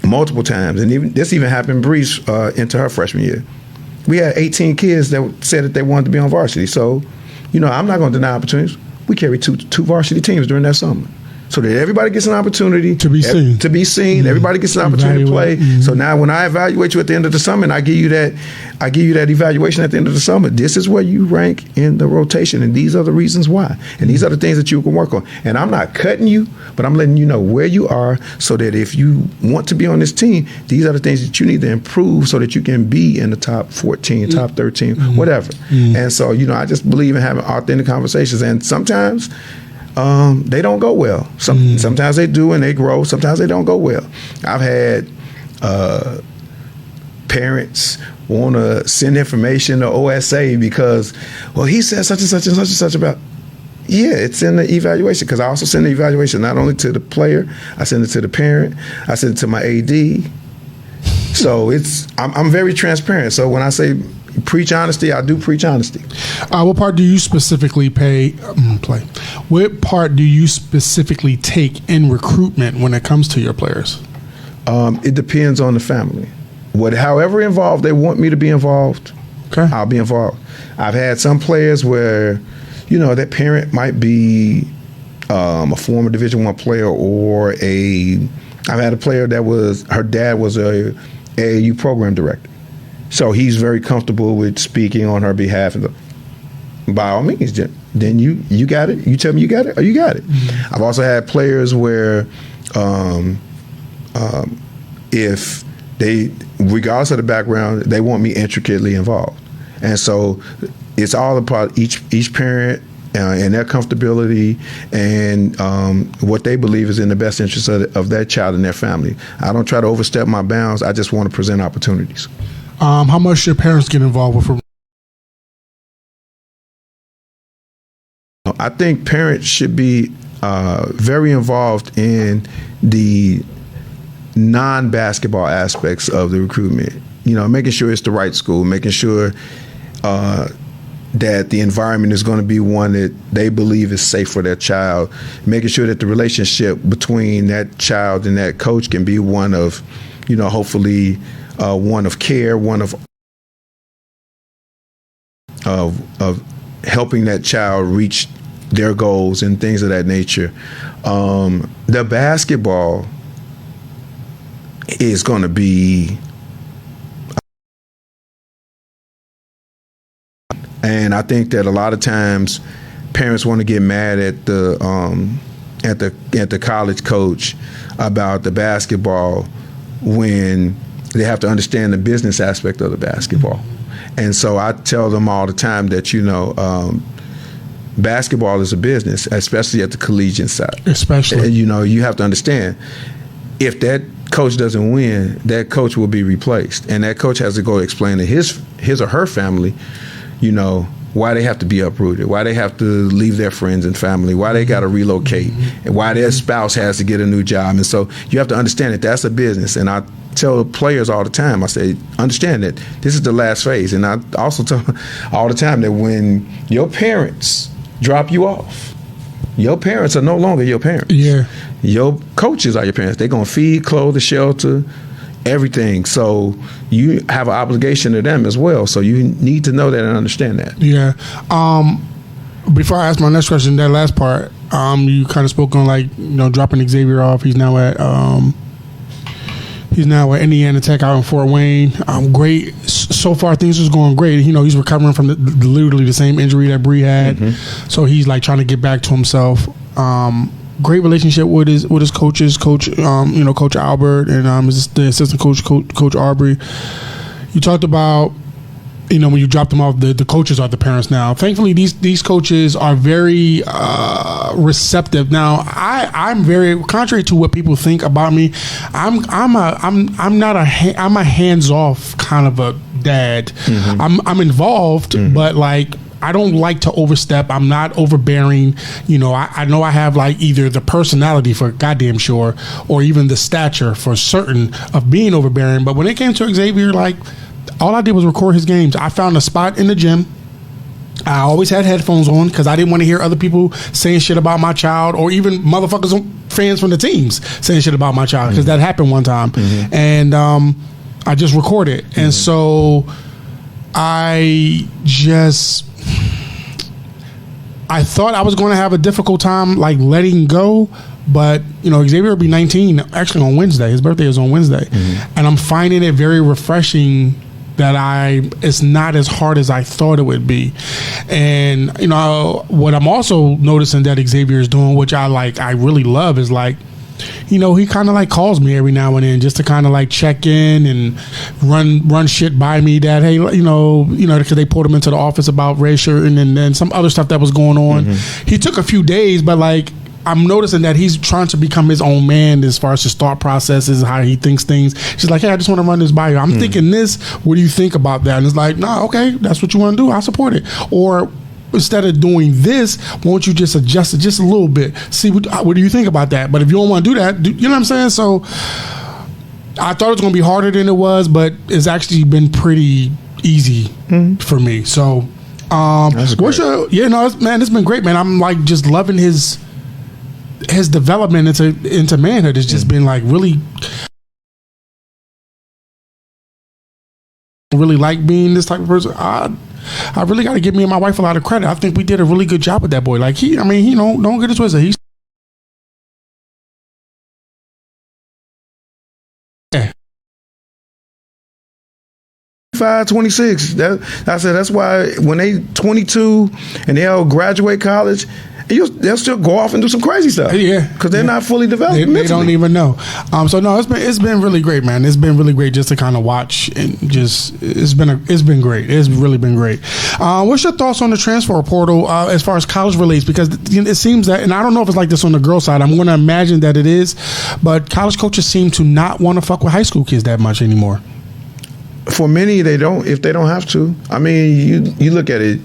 multiple times, and this even happened Bree's into her freshman year. We had 18 kids that said that they wanted to be on varsity. So, I'm not going to deny opportunities. We carry two varsity teams during that summer, so that everybody gets an opportunity to be seen. Everybody gets an opportunity to play. So now, when I evaluate you at the end of the summer, and I give you that evaluation at the end of the summer, this is where you rank in the rotation, and these are the reasons why, and these are the things that you can work on. And I'm not cutting you, but I'm letting you know where you are, so that if you want to be on this team, these are the things that you need to improve so that you can be in the top 14, top 13, whatever. And so, I just believe in having authentic conversations, and sometimes they don't go well. Sometimes they do and they grow. Sometimes they don't go well. I've had parents want to send information to OSA because, well, he said such and such and such and such about. Yeah, it's in the evaluation, because I also send the evaluation not only to the player, I send it to the parent, I send it to my AD. So I'm very transparent. So when I say preach honesty, I do preach honesty. What part do you specifically What part do you specifically take in recruitment when it comes to your players? It depends on the family. However involved they want me to be involved, okay, I'll be involved. I've had some players where, that parent might be a former Division I player, or I've had a player that her dad was a AAU program director. So he's very comfortable with speaking on her behalf. And by all means, then you got it. You tell me you got it, or you got it. I've also had players where if they, regardless of the background, they want me intricately involved. And so it's all about each parent and their comfortability and what they believe is in the best interest of that child and their family. I don't try to overstep my bounds. I just want to present opportunities. How much should parents get involved with? I think parents should be very involved in the non-basketball aspects of the recruitment. Making sure it's the right school, making sure that the environment is going to be one that they believe is safe for their child, making sure that the relationship between that child and that coach can be one of, hopefully one of care, one of helping that child reach their goals and things of that nature. The basketball is going to be, and I think that a lot of times parents want to get mad at the college coach about the basketball when they have to understand the business aspect of the basketball. And so I tell them all the time that, basketball is a business, especially at the collegiate side. Especially. You have to understand, if that coach doesn't win, that coach will be replaced. And that coach has to go explain to his or her family, why they have to be uprooted, why they have to leave their friends and family, why they got to relocate, and why their spouse has to get a new job. And so you have to understand that that's a business. And I tell players all the time, I say, understand that this is the last phase. And I also tell all the time that when your parents drop you off, your parents are no longer your parents. Yeah. Your coaches are your parents. They're going to feed, clothe, shelter, everything. So you have an obligation to them as well. So you need to know that and understand that. Yeah. Before I ask my next question, that last part, you kind of spoke on dropping Xavier off. He's now at Indiana Tech out in Fort Wayne. Great. So far, things was going great. He's recovering from literally the same injury that Bree had. Mm-hmm. So he's trying to get back to himself. Great relationship with his coaches, Coach Albert, and the assistant Coach Arbery. You talked about when you dropped them off, the coaches are the parents now. Thankfully, these coaches are very receptive. Now, I'm very, contrary to what people think about me, I'm a hands off kind of a dad. Mm-hmm. I'm involved, mm-hmm. but I don't like to overstep. I'm not overbearing. I know I have either the personality for goddamn sure, or even the stature for certain of being overbearing. But when it came to Xavier, all I did was record his games. I found a spot in the gym. I always had headphones on because I didn't want to hear other people saying shit about my child, or even motherfuckers, fans from the teams saying shit about my child, because that happened one time. Mm-hmm. And I just recorded. Mm-hmm. And so I thought I was going to have a difficult time letting go, but Xavier will be 19 actually on Wednesday. His birthday is on Wednesday. Mm-hmm. And I'm finding it very refreshing that it's not as hard as I thought it would be. And what I'm also noticing that Xavier is doing, which I really love, is he kind of calls me every now and then just to kind of check in and run shit by me that, hey, because they pulled him into the office about racial and then some other stuff that was going on. Mm-hmm. He took a few days, but I'm noticing that he's trying to become his own man as far as his thought processes, how he thinks things. She's like, hey, I just want to run this by you. I'm thinking this. What do you think about that? And it's nah, okay, that's what you want to do. I support it. Or instead of doing this, won't you just adjust it just a little bit? See, what do you think about that? But if you don't want to do that, you know what I'm saying? So I thought it was going to be harder than it was, but it's actually been pretty easy for me. So, it's been great, man. I'm just loving his development into manhood. Has just been really being this type of person. I really got to give me and my wife a lot of credit. I think we did a really good job with that boy. He don't get it twisted. He's 26. I said that's why when they 22 and they'll graduate college, they'll still go off and do some crazy stuff. Yeah, because they're not fully developed. They don't even know. So no, it's been really great, man. It's been really great just to kind of watch and it's been great. It's really been great. What's your thoughts on the transfer portal as far as college relates? Because it seems that, and I don't know if it's like this on the girl side. I'm going to imagine that it is, but college coaches seem to not want to fuck with high school kids that much anymore. For many, they don't. If they don't have to, I mean, you look at it.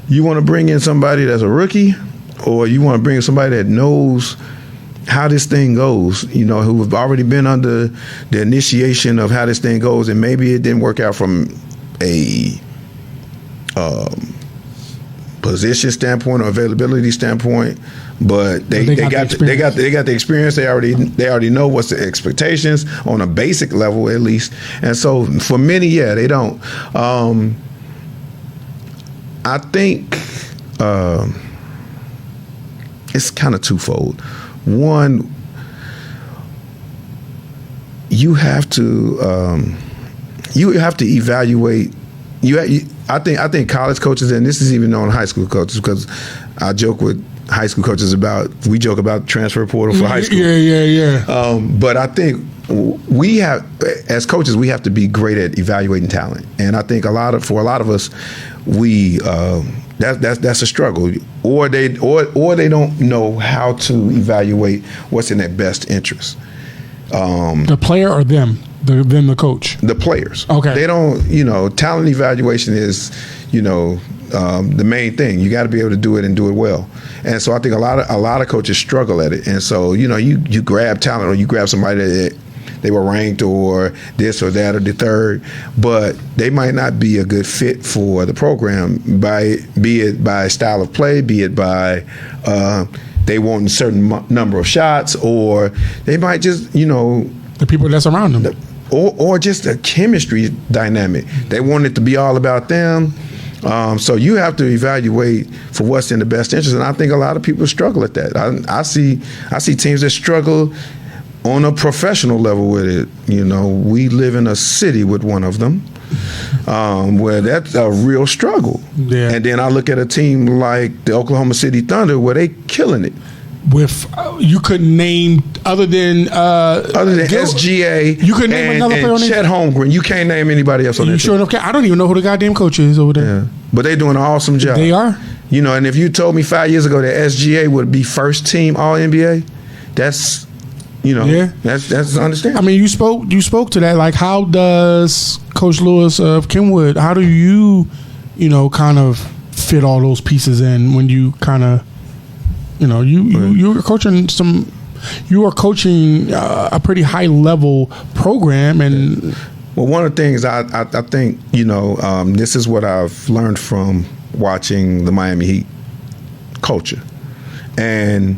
You want to bring in somebody that's a rookie, or you want to bring in somebody that knows how this thing goes, who have already been under the initiation of how this thing goes, and maybe it didn't work out from a position standpoint or availability standpoint, but they got the experience. They already know what's the expectations on a basic level at least. And so for many, they don't. I think it's kind of twofold. One, you have to evaluate. I think college coaches, and this is even on high school coaches, because I joke with high school coaches we joke about transfer portal for high school. Yeah. But I think we have, as coaches, we have to be great at evaluating talent, and I think for a lot of us, we that's a struggle, or they don't know how to evaluate what's in their best interest. The player or them? The coach? The players. Okay. They don't, talent evaluation is, the main thing. You got to be able to do it and do it well. And so I think a lot of coaches struggle at it. And so, you grab talent, or you grab somebody that they were ranked or this or that or the third, but they might not be a good fit for the program, be it by style of play, be it by they want a certain number of shots, or they might just, the people that's around them. Or just a chemistry dynamic. They want it to be all about them. So you have to evaluate for what's in the best interest, and I think a lot of people struggle at that. I see teams that struggle on a professional level with it. We live in a city with one of them, where that's a real struggle. Yeah. And then I look at a team like the Oklahoma City Thunder, where they killing it. With you couldn't name other than SGA, you couldn't name another player on Chet Holmgren. You can't name anybody else on that. You sure enough? I don't even know who the goddamn coach is over there. Yeah, but they're doing an awesome job. They are. And if you told me 5 years ago that SGA would be first team All NBA, that's that's understandable. I mean, you spoke to that. Like, how does Coach Lewis of Kenwood? How do you kind of fit all those pieces in when you kind of you are coaching a pretty high level program. And well, one of the things I think this is what I've learned from watching the Miami Heat culture, and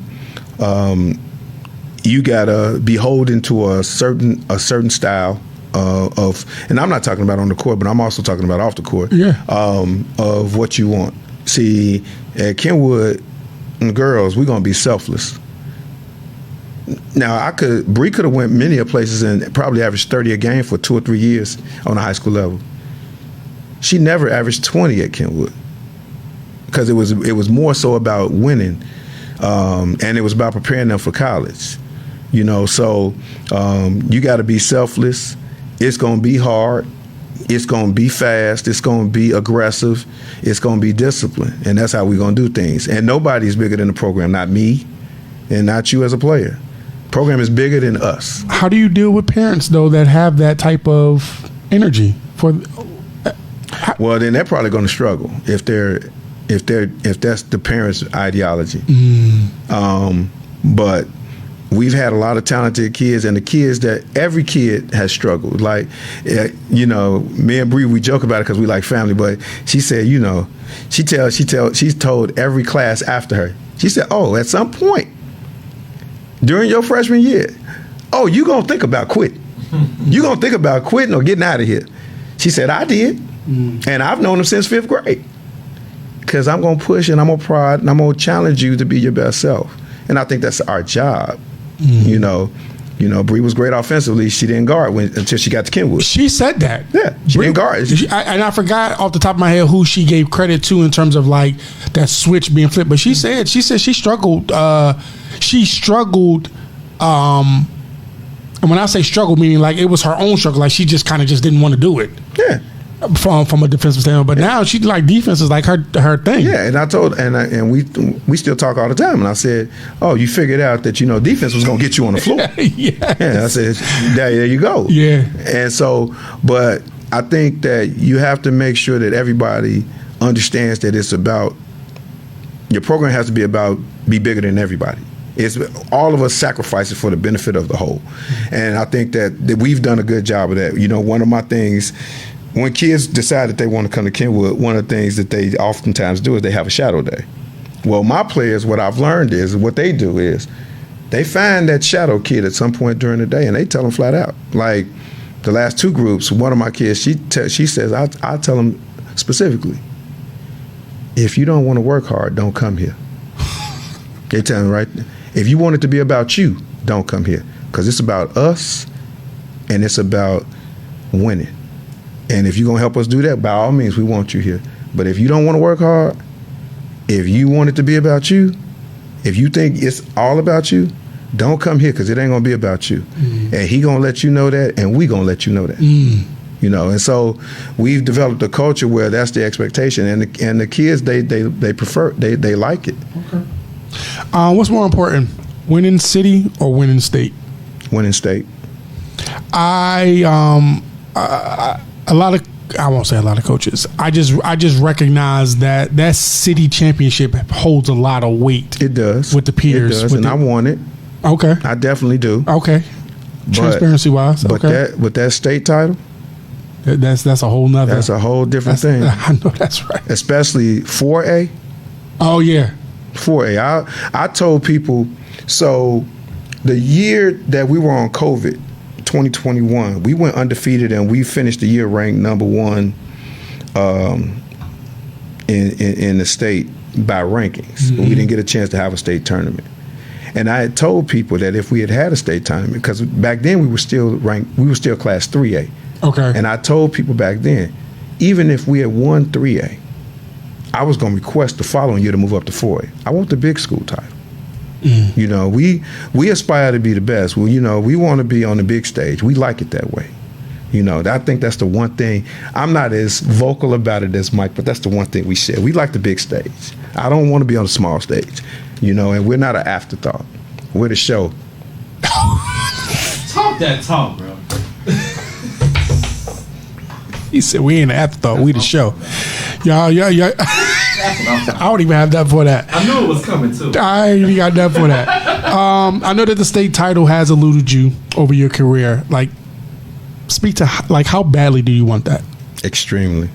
you gotta be beholden to a certain style of, and I'm not talking about on the court, but I'm also talking about off the court. Yeah. Of what you want. See, at Kenwood, and girls, we're gonna be selfless. Now, Bree could have went many of places and probably averaged 30 a game for 2 or 3 years on a high school level. She never averaged 20 at Kenwood, because it was more so about winning, and it was about preparing them for college. So you got to be selfless. It's gonna be hard. It's going to be fast. It's going to be aggressive. It's going to be disciplined. And that's how we're going to do things. And nobody's bigger than the program, not me and not you as a player. Program is bigger than us. How do you deal with parents, though, that have that type of energy? Well, then they're probably going to struggle if that's the parents' ideology. But we've had a lot of talented kids, and the kids that every kid has struggled. Like, me and Bree, we joke about it because we like family. But she said, she's told every class after her. She said, "Oh, at some point during your freshman year, you gonna think about quitting. You gonna think about quitting or getting out of here." She said, "I did, and I've known them since 5th grade. Because I'm gonna push and I'm gonna prod and I'm gonna challenge you to be your best self." And I think that's our job. Bree was great offensively. She didn't guard until she got to Kenwood. She said that. Yeah, she didn't guard. And I forgot off the top of my head who she gave credit to in terms of like that switch being flipped. But she said she struggled. She struggled. And when I say struggle, meaning like it was her own struggle. Like she just kind of just didn't want to do it. Yeah. From a defensive standpoint, but now she like defense is like her thing. Yeah, and I told and we still talk all the time. And I said, "Oh, you figured out that defense was gonna get you on the floor." Yeah. I said, "There you go." Yeah. And so, but I think that you have to make sure that everybody understands that it's about your program has to be bigger than everybody. It's all of us sacrificing for the benefit of the whole, and I think that we've done a good job of that. One of my things when kids decide that they want to come to Kenwood, one of the things that they oftentimes do is they have a shadow day. Well, my players, what I've learned is what they do is they find that shadow kid at some point during the day and they tell them flat out. Like the last 2 groups, one of my kids, she says, I tell them specifically, if you don't want to work hard, don't come here. They tell me, right? If you want it to be about you, don't come here. Because it's about us and it's about winning. And if you're going to help us do that, by all means, we want you here. But if you don't want to work hard, if you want it to be about you, if you think it's all about you, don't come here because it ain't going to be about you. And he going to let you know that, and we going to let you know that. You know, and so we've developed a culture where that's the expectation. And the kids, they prefer, they like it. Okay. What's more important, winning city or winning state? Winning state. I won't say a lot of coaches. I just recognize that city championship holds a lot of weight. It does with the peers. It does, and I want it. Okay, I definitely do. Okay, transparency wise. But okay. that state title, that's a whole nother. That's a whole different thing. I know that's right. Especially 4A. Oh yeah, 4A. I told people, so the year that we were on COVID, 2021, we went undefeated and we finished the year ranked number 1 in the state by rankings. But we didn't get a chance to have a state tournament. And I had told people that if we had a state tournament, because back then we were still ranked, we were still class 3A. Okay. And I told people back then, even if we had won 3A, I was going to request the following year to move up to 4A. I want the big school title. You know, we aspire to be the best. Well, you know, we want to be on the big stage. We like it that way. You know, I think that's the one thing. I'm not as vocal about it as Mike, but that's the one thing we share. We like the big stage. I don't want to be on the small stage, you know, and we're not an afterthought. We're the show. Talk that talk, bro. He said, we ain't an afterthought. We the show. Y'all. I don't even have that for that. I knew it was coming too. I ain't even got that for that. I know that the state title has eluded you over your career. Like, speak to, like, how badly do you want that? Extremely.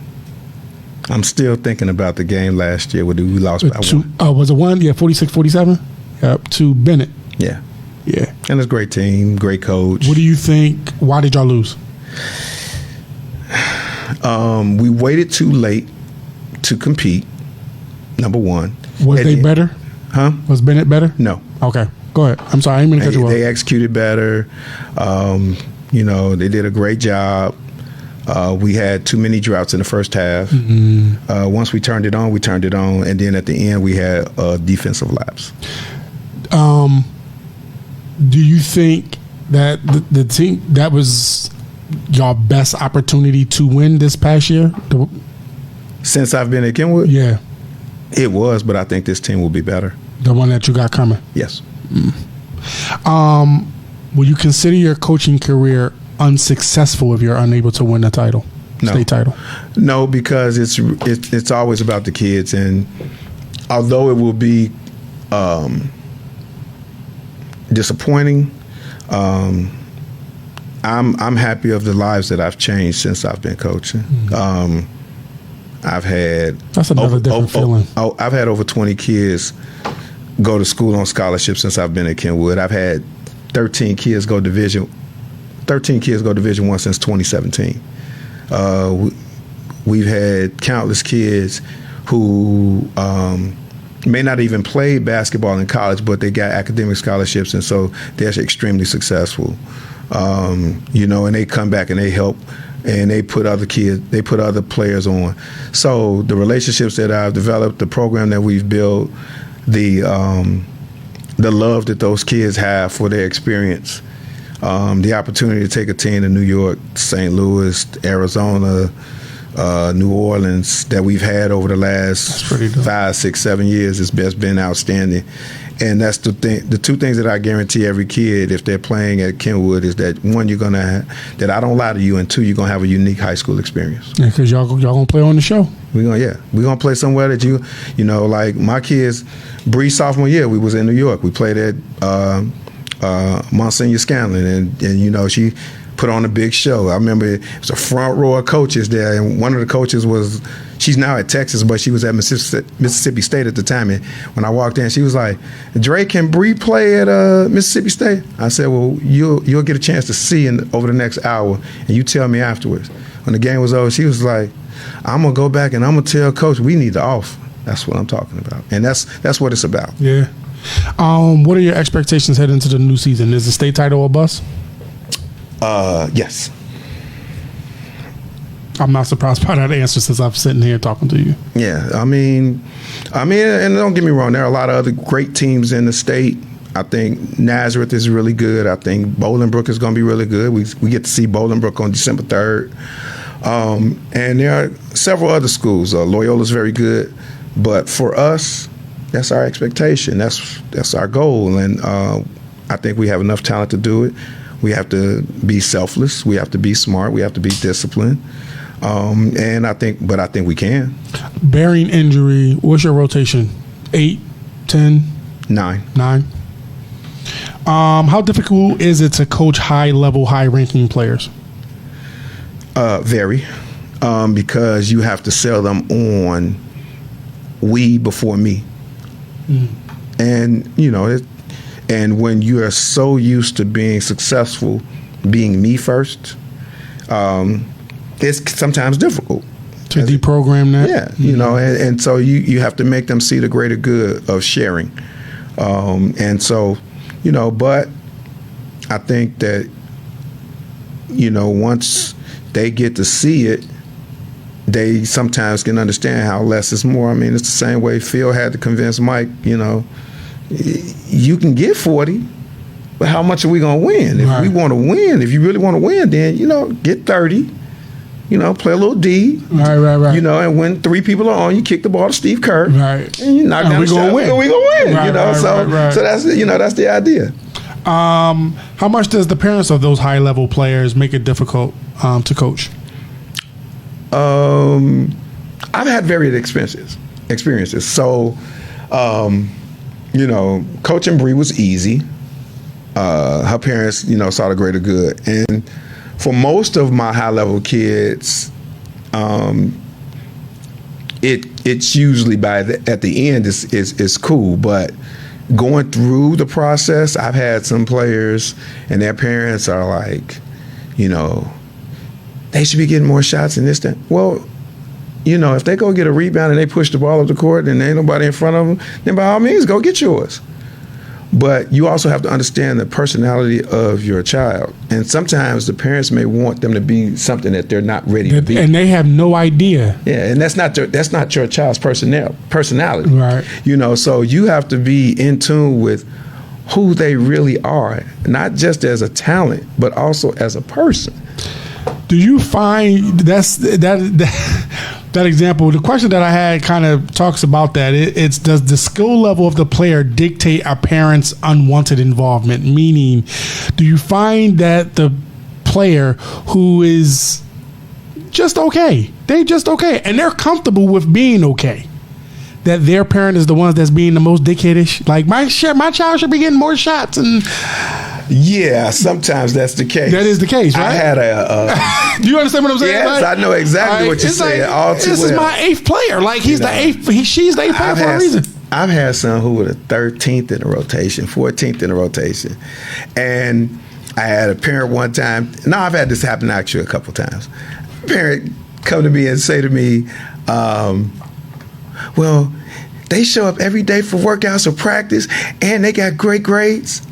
I'm still thinking about the game last year where we lost by 1. Was it 1? Yeah, 46-47? Yep, to Bennett. Yeah. Yeah. And it's a great team, great coach. What do you think? Why did y'all lose? We waited too late to compete, number 1. Was they better? Huh? Was Bennett better? No. Okay. Go ahead. I'm sorry. I didn't mean to cut you off. They executed better. You know, they did a great job. We had too many droughts in the first half. Once we turned it on, we turned it on. And then at the end, we had a defensive lapse. Do you think that the team, that was your best opportunity to win this past year? Since I've been at Kenwood? Yeah. It was, but I think this team will be better. The one that you got coming? Yes. Will you consider your coaching career unsuccessful if you're unable to win the title, state title? No, because it's always about the kids, and although it will be disappointing, I'm happy of the lives that I've changed since I've been coaching. I've had that's another different feeling. I've had over 20 kids go to school on scholarship since I've been at Kenwood. I've had 13 kids go Division 1 since 2017. We've had countless kids who may not even play basketball in college, but they got academic scholarships, and so they're extremely successful. You know, and they come back and they help, and they put other players on. So the relationships that I've developed, the program that we've built, the love that those kids have for their experience, the opportunity to take a team to New York, St. Louis, Arizona, New Orleans that we've had over the last 5, 6, 7 years has been outstanding. And that's the thing. The two things that I guarantee every kid if they're playing at Kenwood is that one, that I don't lie to you, and two, you're gonna have a unique high school experience. Yeah, because y'all gonna play on the show. We're gonna play somewhere that you know, like my kids. Bree sophomore year, we was in New York. We played at Monsignor Scanlon, and you know she put on a big show. I remember it was a front row of coaches there, and one of the coaches she's now at Texas, but she was at Mississippi State at the time. And when I walked in, she was like, "Dre, can Bree play at Mississippi State?" I said, "Well, you'll get a chance to see over the next hour, and you tell me afterwards." When the game was over, she was like, "I'm gonna go back and I'm gonna tell Coach we need the offer." That's what I'm talking about, and that's what it's about. Yeah. What are your expectations heading into the new season? Is the state title a bust? Yes. I'm not surprised by that answer since I'm sitting here talking to you. Yeah, I mean, and don't get me wrong, there are a lot of other great teams in the state. I think Nazareth is really good. I think Bolingbrook is going to be really good. We get to see Bolingbrook on December 3rd. And there are several other schools. Loyola's very good. But for us, that's our expectation. That's our goal. And I think we have enough talent to do it. We have to be selfless. We have to be smart. We have to be disciplined. And I think we can. Bearing injury, what's your rotation? 8, 10? 9. How difficult is it to coach high-level, high-ranking players? Very, because you have to sell them on we before me. And, and when you are so used to being successful, being me first, it's sometimes difficult. To deprogram that? Yeah, and so you have to make them see the greater good of sharing. And so, but I think that, once they get to see it, they sometimes can understand how less is more. I mean, it's the same way Phil had to convince Mike, you can get 40, but how much are we going to win? If we want to win, if you really want to win, then, get 30. Play a little D. Right. And when 3 people are on, you kick the ball to Steve Kerr. Right. And you knock down the shot. We're going to win. Right, so that's that's the idea. How much does the parents of those high level players make it difficult to coach? I've had varied experiences. So, coaching Bree was easy. Her parents, saw the greater good. And for most of my high-level kids, it's usually at the end is cool. But going through the process, I've had some players and their parents are like, they should be getting more shots in this thing. Well, if they go get a rebound and they push the ball up the court and there ain't nobody in front of them, then by all means, go get yours. But you also have to understand the personality of your child. And sometimes the parents may want them to be something that they're not ready to be. And they have no idea. Yeah, and that's not your child's personality. Right. So you have to be in tune with who they really are, not just as a talent, but also as a person. Do you find that example? The question that I had kind of talks about that. It's does the skill level of the player dictate a parent's unwanted involvement? Meaning, do you find that the player who is just okay, and they're comfortable with being okay, that their parent is the ones that's being the most dickheadish? Like my child should be getting more shots and. Yeah, sometimes that's the case. That is the case, right? I had do you understand what I'm saying? Yes, I know exactly what you're saying. All too well. This is my 8th player. Like he's the 8th. She's the 8th player for a reason. I've had some who were the 13th in the rotation, 14th in the rotation, and I had a parent one time. No, I've had this happen actually a couple times. A parent come to me and say to me, "Well, they show up every day for workouts or practice, and they got great grades."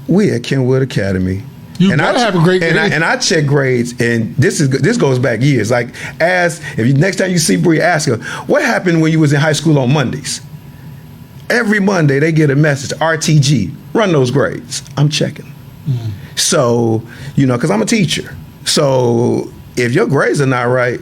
We at Kenwood Academy. You gotta have a great grade. And I check grades, and this goes back years. Like, next time you see Bree, ask her, what happened when you was in high school on Mondays? Every Monday they get a message, RTG, run those grades. I'm checking. So, because I'm a teacher. So if your grades are not right,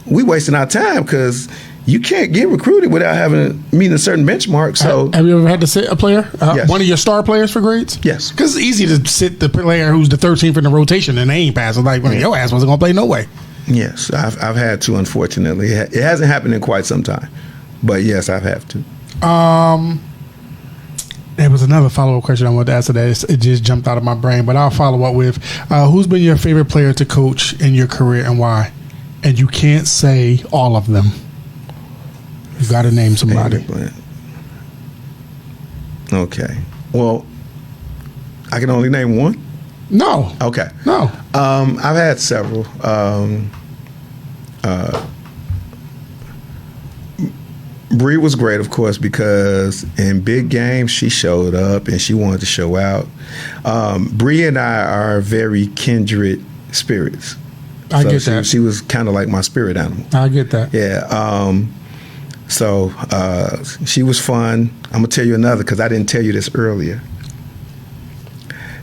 we wasting our time because you can't get recruited without meeting a certain benchmark. So, have you ever had to sit a player, yes. One of your star players for grades? Yes. Because it's easy to sit the player who's the 13th in the rotation and they ain't passing. Like, your ass wasn't going to play no way. Yes, I've had to, unfortunately. It hasn't happened in quite some time. But yes, I've had to. There was another follow-up question I wanted to ask today. It just jumped out of my brain, but I'll follow up with, who's been your favorite player to coach in your career and why? And you can't say all of them. You got to name somebody. Okay. Well, I can only name one? No. Okay. No. I've had several. Bree was great, of course, because in big games she showed up and she wanted to show out. Bree and I are very kindred spirits. I get that. She was kind of like my spirit animal. I get that. Yeah. So she was fun. I'm gonna tell you another because I didn't tell you this earlier.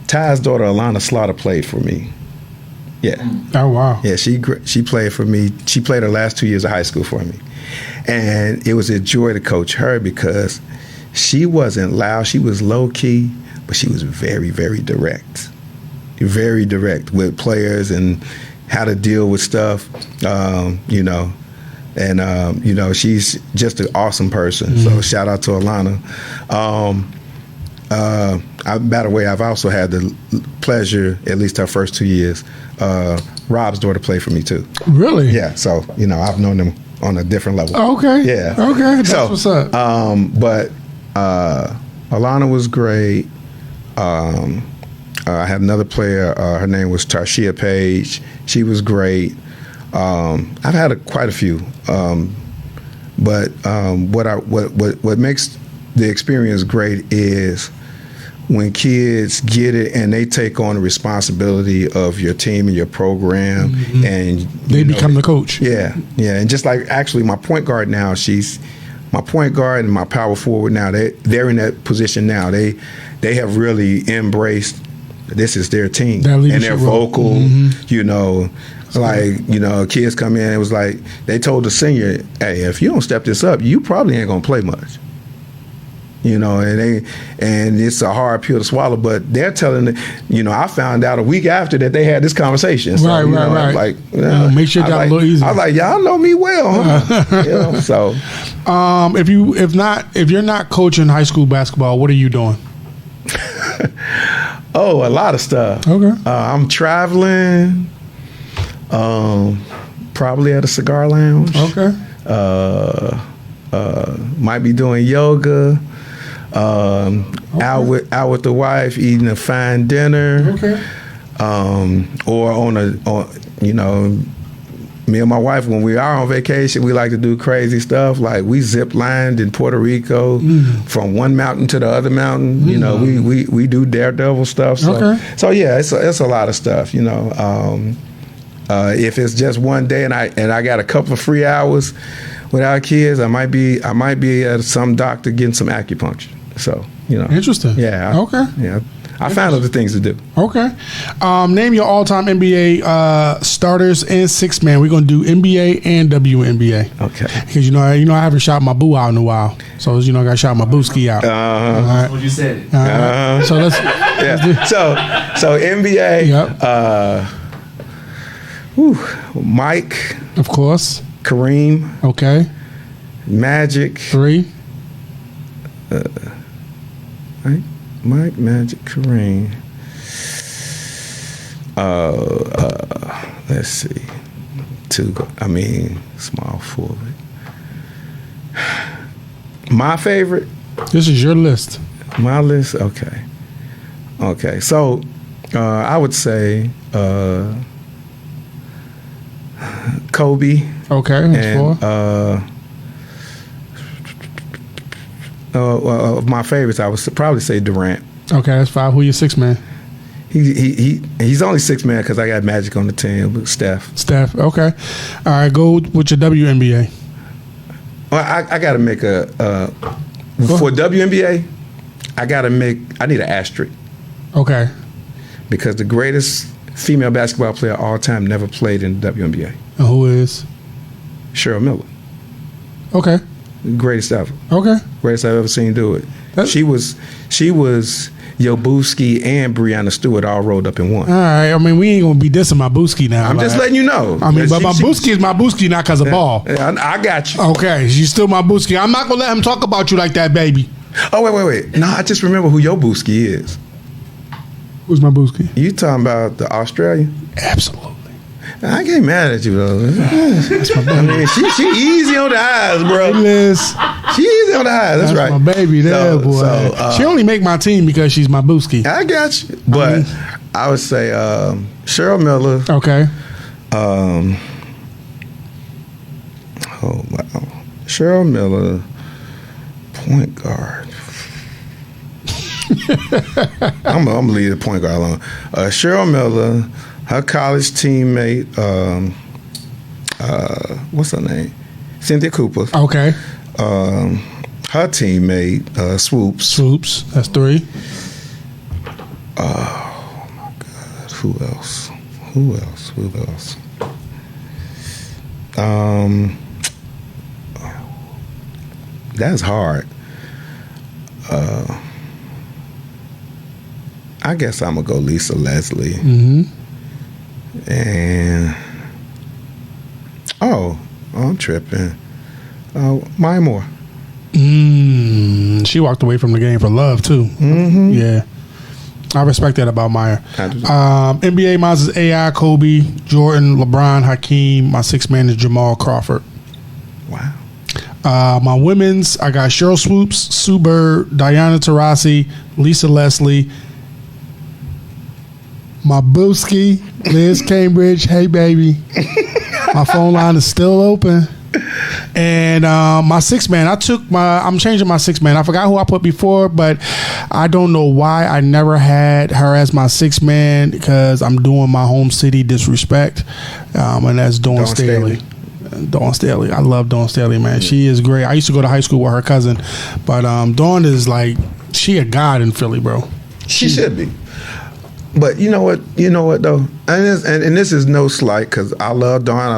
Ty's daughter Alana Slaughter played for me. Yeah. Oh wow. Yeah, she played for me. She played her last 2 years of high school for me. And it was a joy to coach her because she wasn't loud. She was low key, but she was very, very direct. Very direct with players and how to deal with stuff, you know. And, you know, she's just an awesome person. So shout out to Alana. By the way, I've also had the pleasure, at least her first 2 years, Rob's daughter played for me too. Really? Yeah. So, you know, I've known them on a different level. Okay. Yeah. Okay. That's So, what's up. But Alana was great. I had another player. Her name was Tarshia Page. She was great. I've had quite a few. But what makes the experience great is when kids get it and they take on the responsibility of your team and your program, and They become the coach. yeah, and just like actually my point guard now, she's my point guard and my power forward now. They're in that position now. They have really embraced this is their team That and leadership they're role. vocal. You know, like you know, kids come in. It was like they told the senior, "Hey, if you don't step this up, you probably ain't gonna play much." You know, and it's a hard pill to swallow, but they're telling it. You know, I found out a week after that they had this conversation. So, Right. Like, Make your I job like, a little easier. I was like, y'all know me well, huh? You know, so If you're not coaching high school basketball, what are you doing? a lot of stuff. Okay. I'm traveling. Probably at a cigar lounge. Okay. Might be doing yoga. Out with the wife eating a fine dinner. Okay. Or on you know, me and my wife, when we are on vacation, we like to do crazy stuff. Like we zip lined in Puerto Rico from one mountain to the other mountain. You know, we do daredevil stuff. So, Okay. so yeah, it's a lot of stuff. You know, if it's just one day and I got a couple of free hours with our kids, I might be at some doctor getting some acupuncture. So, you know. Interesting. Yeah. Okay. Yeah. I found other things to do. Okay. Name your all-time NBA starters and six man. We're gonna do NBA and WNBA. Okay. Because you know I haven't shot my boo out in a while, so you know I got to shout my booski out. All right. What you said. So let's. Yeah. So NBA. Yep. Mike. Of course. Kareem. Okay. Magic. 3. Mike, Magic, Kareem. Let's see. 2. Small forward. My favorite. This is your list. My list. Okay. So, I would say Kobe. Okay. That's 4. Of my favorites, I would probably say Durant. Okay, that's 5. Who your six man? He's only six man because I got Magic on the team with Steph. Steph. Okay. All right. Go with your WNBA. Well, I got to make for WNBA. I need an asterisk Okay. because the greatest female basketball player of all time never played in the WNBA. And who is? Cheryl Miller. Okay. Greatest ever. Okay. Greatest I've ever seen do it. She was Yobuski and Breanna Stewart all rolled up in one. All right. I mean, we ain't gonna be dissing my booski now. I'm just letting you know. I mean, but my booski is my booski, not because of ball. I got you. Okay, she's still my booski. I'm not gonna let him talk about you like that, baby. Oh, wait. No, I just remember who your Booski is. Who's my Booski? You talking about the Australian? Absolutely. I ain't mad at you, though. That's my baby. I mean, she easy on the eyes, bro. Liz, She easy on the eyes. That's right. my baby there, boy. She only make my team because she's my Booski. I got you. But I would say Cheryl Miller. Okay. Oh, wow. Cheryl Miller, point guard. I'm going to leave the point guard alone. Cheryl Miller, her college teammate, what's her name? Cynthia Cooper. Okay. Her teammate, Swoops. Swoops. That's 3. Oh, my God. Who else? That's hard. I guess I'm gonna go Lisa Leslie. Mm-hmm. And I'm tripping. Maya Moore. She walked away from the game for love too. Mm-hmm. Yeah. I respect that about Maya. I do. NBA Miles is AI, Kobe, Jordan, LeBron, Hakeem. My 6th man is Jamal Crawford. Wow. My women's, I got Cheryl Swoops, Sue Bird, Diana Taurasi, Lisa Leslie. My Booski, Liz Cambridge. Hey, baby. My phone line is still open. And my 6th man, I'm changing my 6th man. I forgot who I put before, but I don't know why I never had her as my 6th man, because I'm doing my home city disrespect. And that's Dawn Staley. Dawn Staley. I love Dawn Staley, man. She is great. I used to go to high school with her cousin, but Dawn is like, she a god in Philly, bro. She should be. But you know what though, and this is no slight, because I love Dawn.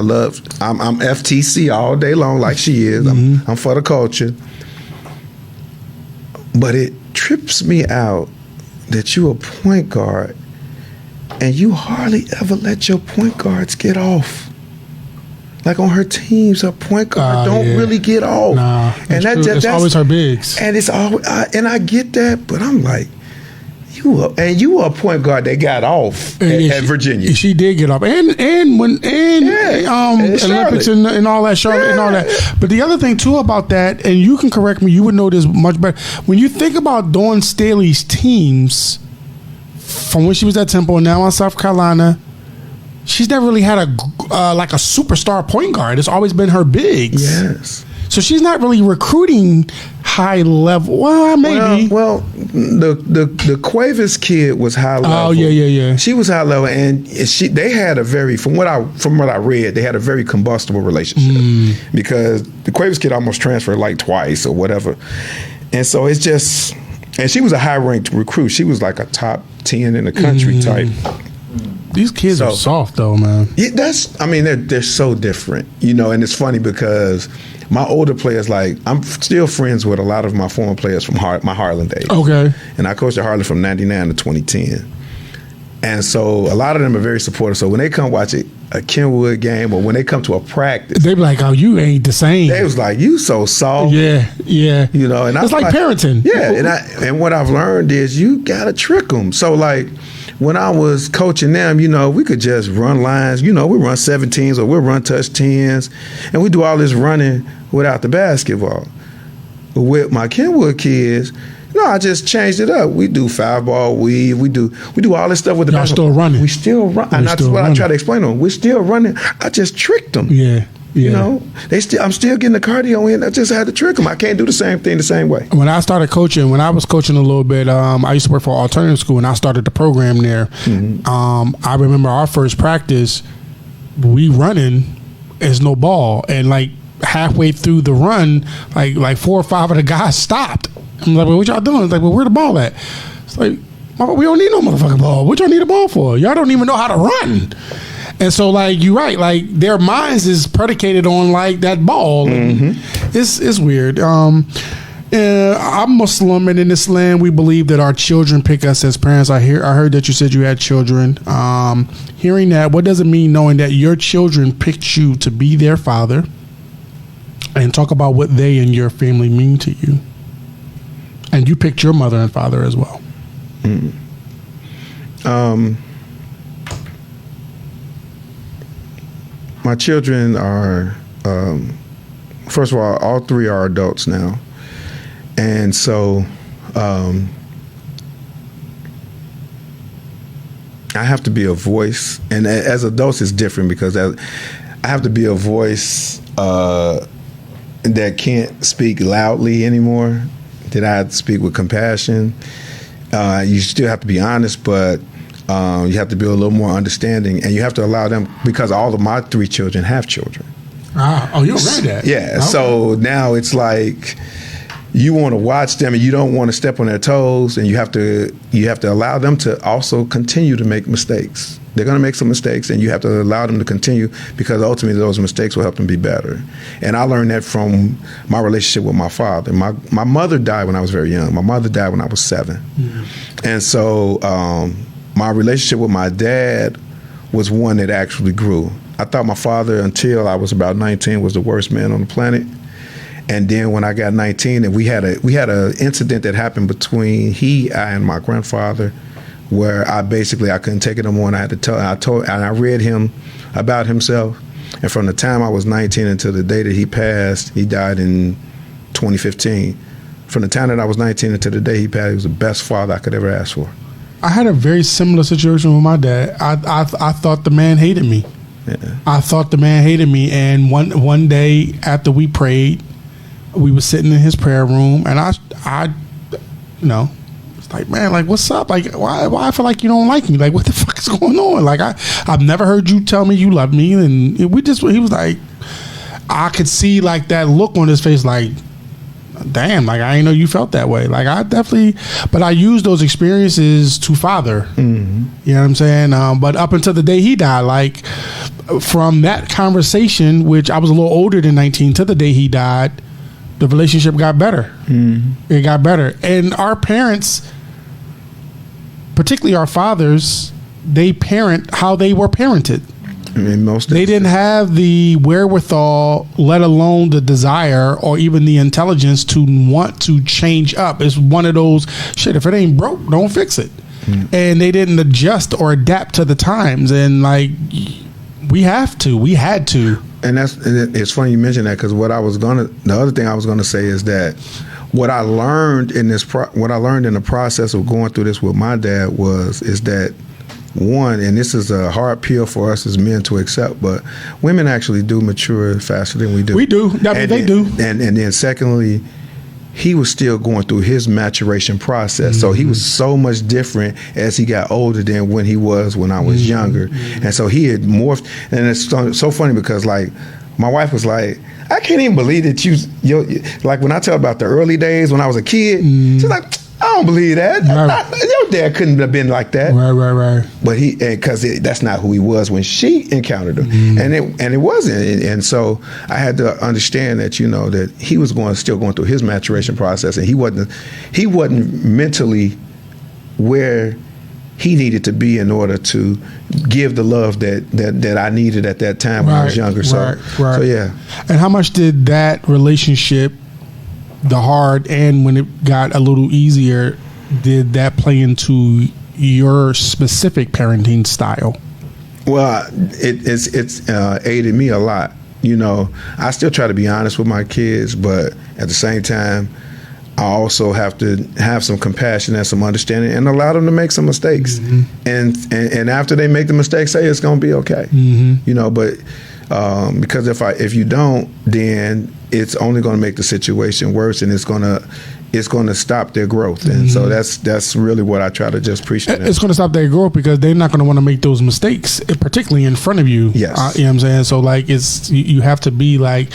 I'm FTC all day long, like she is. Mm-hmm. I'm for the culture. But it trips me out that you a point guard, and you hardly ever let your point guards get off. Like on her teams, her point guard don't really get off. Nah, and that's always her bigs. And it's always, and I get that, but I'm like, you were a point guard that got off at Virginia. She did get off, and Olympics and all that, Charlotte and all that. But the other thing too about that, and you can correct me, you would know this much better. When you think about Dawn Staley's teams, from when she was at Temple and now in South Carolina, she's never really had a superstar point guard. It's always been her bigs. Yes. So she's not really recruiting high level. Well, maybe. Well, the Cuevas kid was high level. Oh yeah. She was high level, and they had a very, from what I read, they had a very combustible relationship, because the Cuevas kid almost transferred like twice or whatever, and so it's just, and she was a high ranked recruit. She was like a top 10 in the country type. These kids are soft though, man. Yeah, they're so different, and it's funny because my older players, like, I'm still friends with a lot of my former players from my Harlan days. Okay. And I coached at Harlan from 99 to 2010. And so a lot of them are very supportive. So when they come watch a Kenwood game, or when they come to a practice, they be like, "Oh, you ain't the same." They was like, "You so soft." Yeah. And it's like parenting. Yeah, and what I've learned is you gotta trick them. So like, when I was coaching them, we could just run lines. We run 17s or we'll run touch 10s, and we do all this running without the basketball. But with my Kenwood kids, I just changed it up. We do 5-ball weave. We do all this stuff with the basketball. Still running. We still run. And that's what I try to explain to them. We're still running. I just tricked them. Yeah. I'm still getting the cardio in. I just had to trick them. I can't do the same thing the same way. When I started coaching, when I was coaching a little bit, I used to work for an alternative school, and I started the program there. Mm-hmm. I remember our first practice, we running, there's no ball, and like halfway through the run, like 4 or 5 of the guys stopped. I'm like, "Well, what y'all doing?" It's like, "Well, where the ball at?" It's like, "We don't need no motherfucking ball. What y'all need a ball for? Y'all don't even know how to run." And so, like, you're right. Like, their minds is predicated on like that ball. Mm-hmm. It's weird. I'm Muslim, and in this land, we believe that our children pick us as parents. I heard that you said you had children. Hearing that, what does it mean knowing that your children picked you to be their father? And talk about what they and your family mean to you And you picked your mother and father as well. My children are, first of all three are adults now. And so I have to be a voice. And as adults, it's different because I have to be a voice that can't speak loudly anymore, that I have to speak with compassion. You still have to be honest, but you have to be a little more understanding, and you have to allow them, because all of my three children have children. Oh, you don't read that? Yeah. Okay. So now it's like you want to watch them, and you don't want to step on their toes, and you have to allow them to also continue to make mistakes. They're going to make some mistakes, and you have to allow them to continue, because ultimately those mistakes will help them be better. And I learned that from my relationship with my father. My mother died when I was very young. My mother died when I was 7. Mm-hmm. And so my relationship with my dad was one that actually grew. I thought my father, until I was about 19, was the worst man on the planet. And then when I got 19, and we had a incident that happened between I and my grandfather, where I couldn't take it no more, and I read him about himself. And from the time I was 19 until the day that he passed, he died in 2015. From the time that I was 19 until the day he passed, he was the best father I could ever ask for. I had a very similar situation with my dad. I thought the man hated me. Yeah. I thought the man hated me, and one day after we prayed, we were sitting in his prayer room, and I it's like, man, like, what's up? Like, why I feel like you don't like me? Like, what the fuck is going on? Like, I've never heard you tell me you love me, and he was like, I could see like that look on his face, like, damn, like, I didn't know you felt that way. Like, but I used those experiences to father. Mm-hmm. You know what I'm saying? But up until the day he died, like, from that conversation, which I was a little older than 19, to the day he died, the relationship got better. Mm-hmm. It got better. And our parents, particularly our fathers, they parent how they were parented. They didn't have the wherewithal, let alone the desire or even the intelligence to want to change up. It's one of those, shit, if it ain't broke, don't fix it. Mm-hmm. And they didn't adjust or adapt to the times. And like, we had to. And it's funny you mentioned that, because the other thing I was gonna say is that what I learned in the process of going through this with my dad is that, one, and this is a hard pill for us as men to accept, but women actually do mature faster than we do. We do. They do. And then secondly, he was still going through his maturation process. Mm-hmm. So he was so much different as he got older than when he was when I was mm-hmm. younger. Mm-hmm. And so he had morphed. And it's so funny because, like, my wife was like, I can't even believe that you like, when I tell about the early days when I was a kid, mm-hmm. she's like, I don't believe that. Right. Your dad couldn't have been like that. Right. But because that's not who he was when she encountered him, mm-hmm. and it wasn't. And so I had to understand that, that he was still going through his maturation process, and he wasn't mentally where he needed to be in order to give the love that I needed at that time when I was younger. So yeah. And how much did that relationship, the hard and when it got a little easier, did that play into your specific parenting style? Well, it's aided me a lot. I still try to be honest with my kids, but at the same time, I also have to have some compassion and some understanding and allow them to make some mistakes. Mm-hmm. And after they make the mistakes, say it's going to be okay. Mm-hmm. But because if you don't, then it's only going to make the situation worse, and it's going to stop their growth. And so that's really what I try to just preach to them. It's going to stop their growth because they're not going to want to make those mistakes, particularly in front of you. Yes. You know what I'm saying? So like, you have to be like,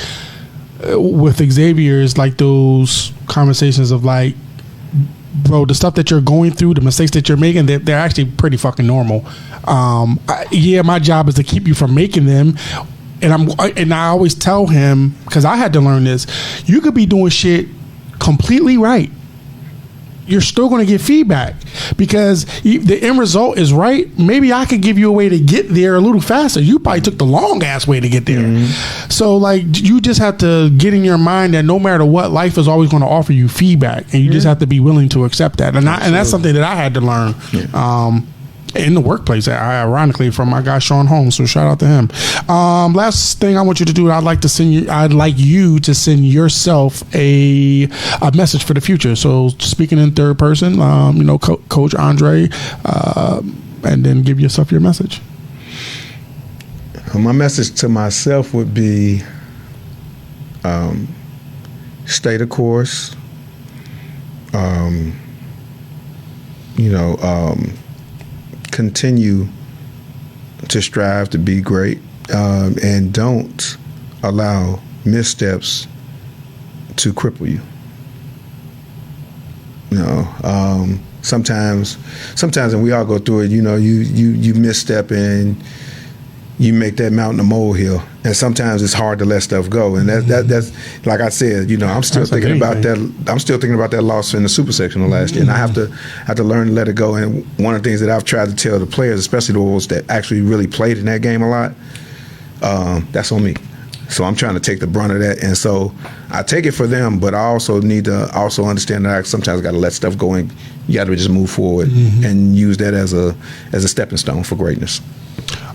with Xavier's, like, those conversations of like, bro, the stuff that you're going through, the mistakes that you're making, they're actually pretty fucking normal. My job is to keep you from making them. And I always tell him, because I had to learn this, you could be doing shit completely right, you're still going to get feedback, because the end result is right. Maybe I could give you a way to get there a little faster. You probably took the long ass way to get there. So like, you just have to get in your mind that no matter what, life is always going to offer you feedback, and you just have to be willing to accept that. And that's something that I had to learn. In the workplace, ironically, from my guy Sean Holmes. So shout out to him. Last thing I want you to do, I'd like you to send yourself a message for the future. So speaking in third person, Coach Andre, and then give yourself your message. My message to myself would be, stay the course. Continue to strive to be great, and don't allow missteps to cripple you. Sometimes, and we all go through it. You misstep and you make that mountain a molehill, and sometimes it's hard to let stuff go. And that's like I said, I'm still thinking about that. I'm still thinking about that loss in the super sectional last year, and I have to learn to let it go. And one of the things that I've tried to tell the players, especially the ones that actually really played in that game a lot, that's on me. So I'm trying to take the brunt of that, and so I take it for them, but I also need to also understand that I sometimes got to let stuff go, and you got to just move forward and use that as a stepping stone for greatness.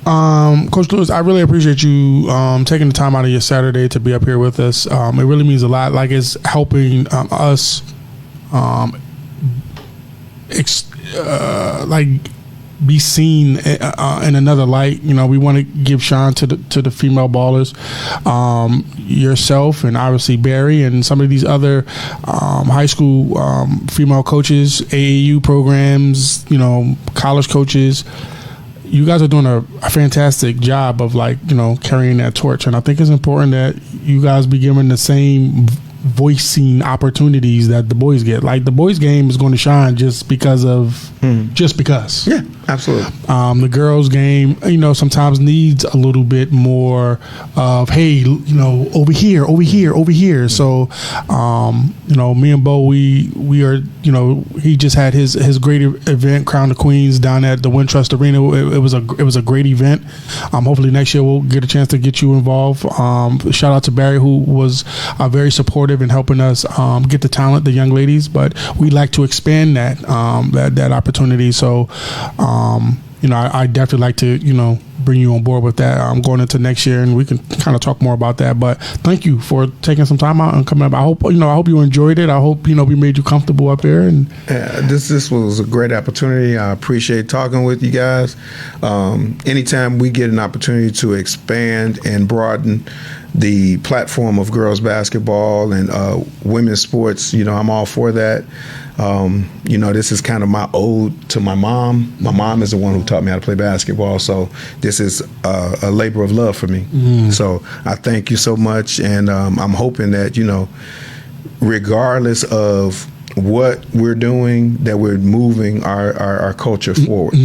Coach Lewis, I really appreciate you taking the time out of your Saturday to be up here with us. It really means a lot. Like, it's helping us be seen in another light. We want to give shine to the female ballers, yourself, and obviously Barry, and some of these other high school female coaches, AAU programs, college coaches. You guys are doing a fantastic job of carrying that torch, and I think it's important that you guys be given the same voicing opportunities that the boys get. Like, the boys game is going to shine just because. Yeah, absolutely. The girls game, sometimes needs a little bit more of, hey, over here. So, me and Bo, we are, he just had his great event, Crown the Queens, down at the Wintrust Arena. It was a great event. Hopefully next year we'll get a chance to get you involved. Shout out to Barry, who was very supportive in helping us get the talent, the young ladies, but we'd like to expand that opportunity. So, I definitely like to, bring you on board with that. I'm going into next year, and we can kind of talk more about that. But thank you for taking some time out and coming up. I hope you enjoyed it. I hope, we made you comfortable up here. And this was a great opportunity. I appreciate talking with you guys. Anytime we get an opportunity to expand and broaden the platform of girls basketball and women's sports, I'm all for that. This is kind of my ode to my mom. My mom is the one who taught me how to play basketball, so this is a labor of love for me. So I thank you so much, and I'm hoping that, regardless of what we're doing, that we're moving our culture forward.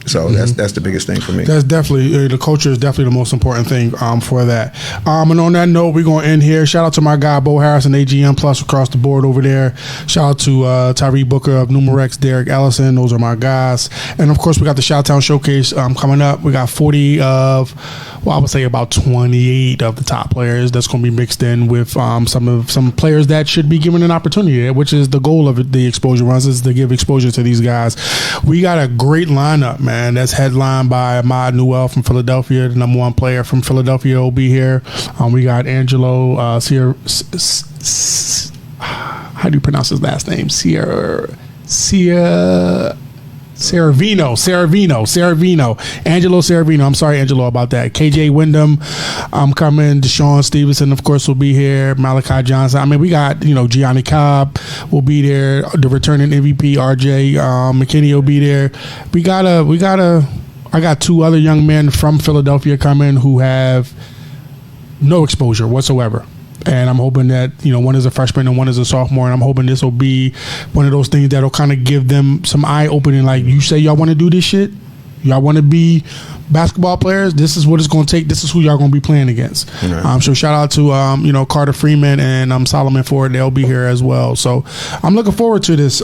So that's the biggest thing for me. That's definitely, the culture is definitely the most important thing for that. And on that note, we're going to end here. Shout out to my guy, Bo Harrison, AGM Plus across the board over there. Shout out to Tyree Booker of Numerex, Derek Ellison. Those are my guys. And, of course, we got the Chi-Town Showcase coming up. We got 40 of, I would say about 28 of the top players that's going to be mixed in with some players that should be given an opportunity, which is the goal of the exposure runs, is to give exposure to these guys. We got a great lineup, man. That's headlined by Ahmad Newell from Philadelphia, the number one player from Philadelphia will be here. We got Angelo how do you pronounce his last name? Saravino. Angelo Saravino. I'm sorry, Angelo, about that. KJ Wyndham, I'm coming. Deshaun Stevenson, of course, will be here. Malachi Johnson. I mean, we got, Gianni Cobb will be there. The returning MVP, RJ McKinney, will be there. I got two other young men from Philadelphia coming who have no exposure whatsoever. And I'm hoping that, one is a freshman and one is a sophomore. And I'm hoping this will be one of those things that'll kind of give them some eye opening. Like, you say y'all want to do this shit? Y'all want to be basketball players? This is what it's going to take. This is who y'all going to be playing against. Right. So shout out to Carter Freeman and Solomon Ford. They'll be here as well. So I'm looking forward to this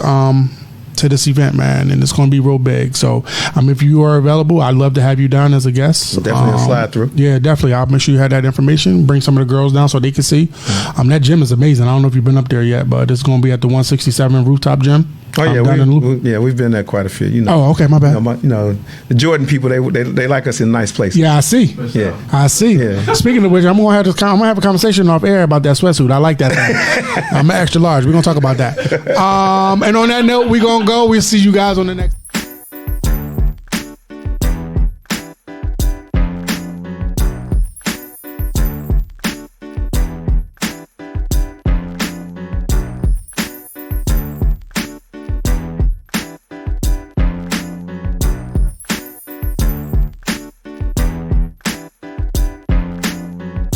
event, man, and it's going to be real big. So if you are available, I'd love to have you down as a guest. Definitely a slide through. Yeah, definitely. I'll make sure you have that information. Bring some of the girls down so they can see. That gym is amazing. I don't know if you've been up there yet, but it's going to be at the 167 rooftop gym. Oh yeah, we've been there quite a few. You know. Oh, okay, my bad. The Jordan people, they like us in nice places. Yeah, I see. Yeah, I see. Yeah. Speaking of which, I'm gonna have a conversation off air about that sweatsuit. I like that thing. I'm extra large. We're gonna talk about that. And on that note, we're gonna go. We'll see you guys on the next.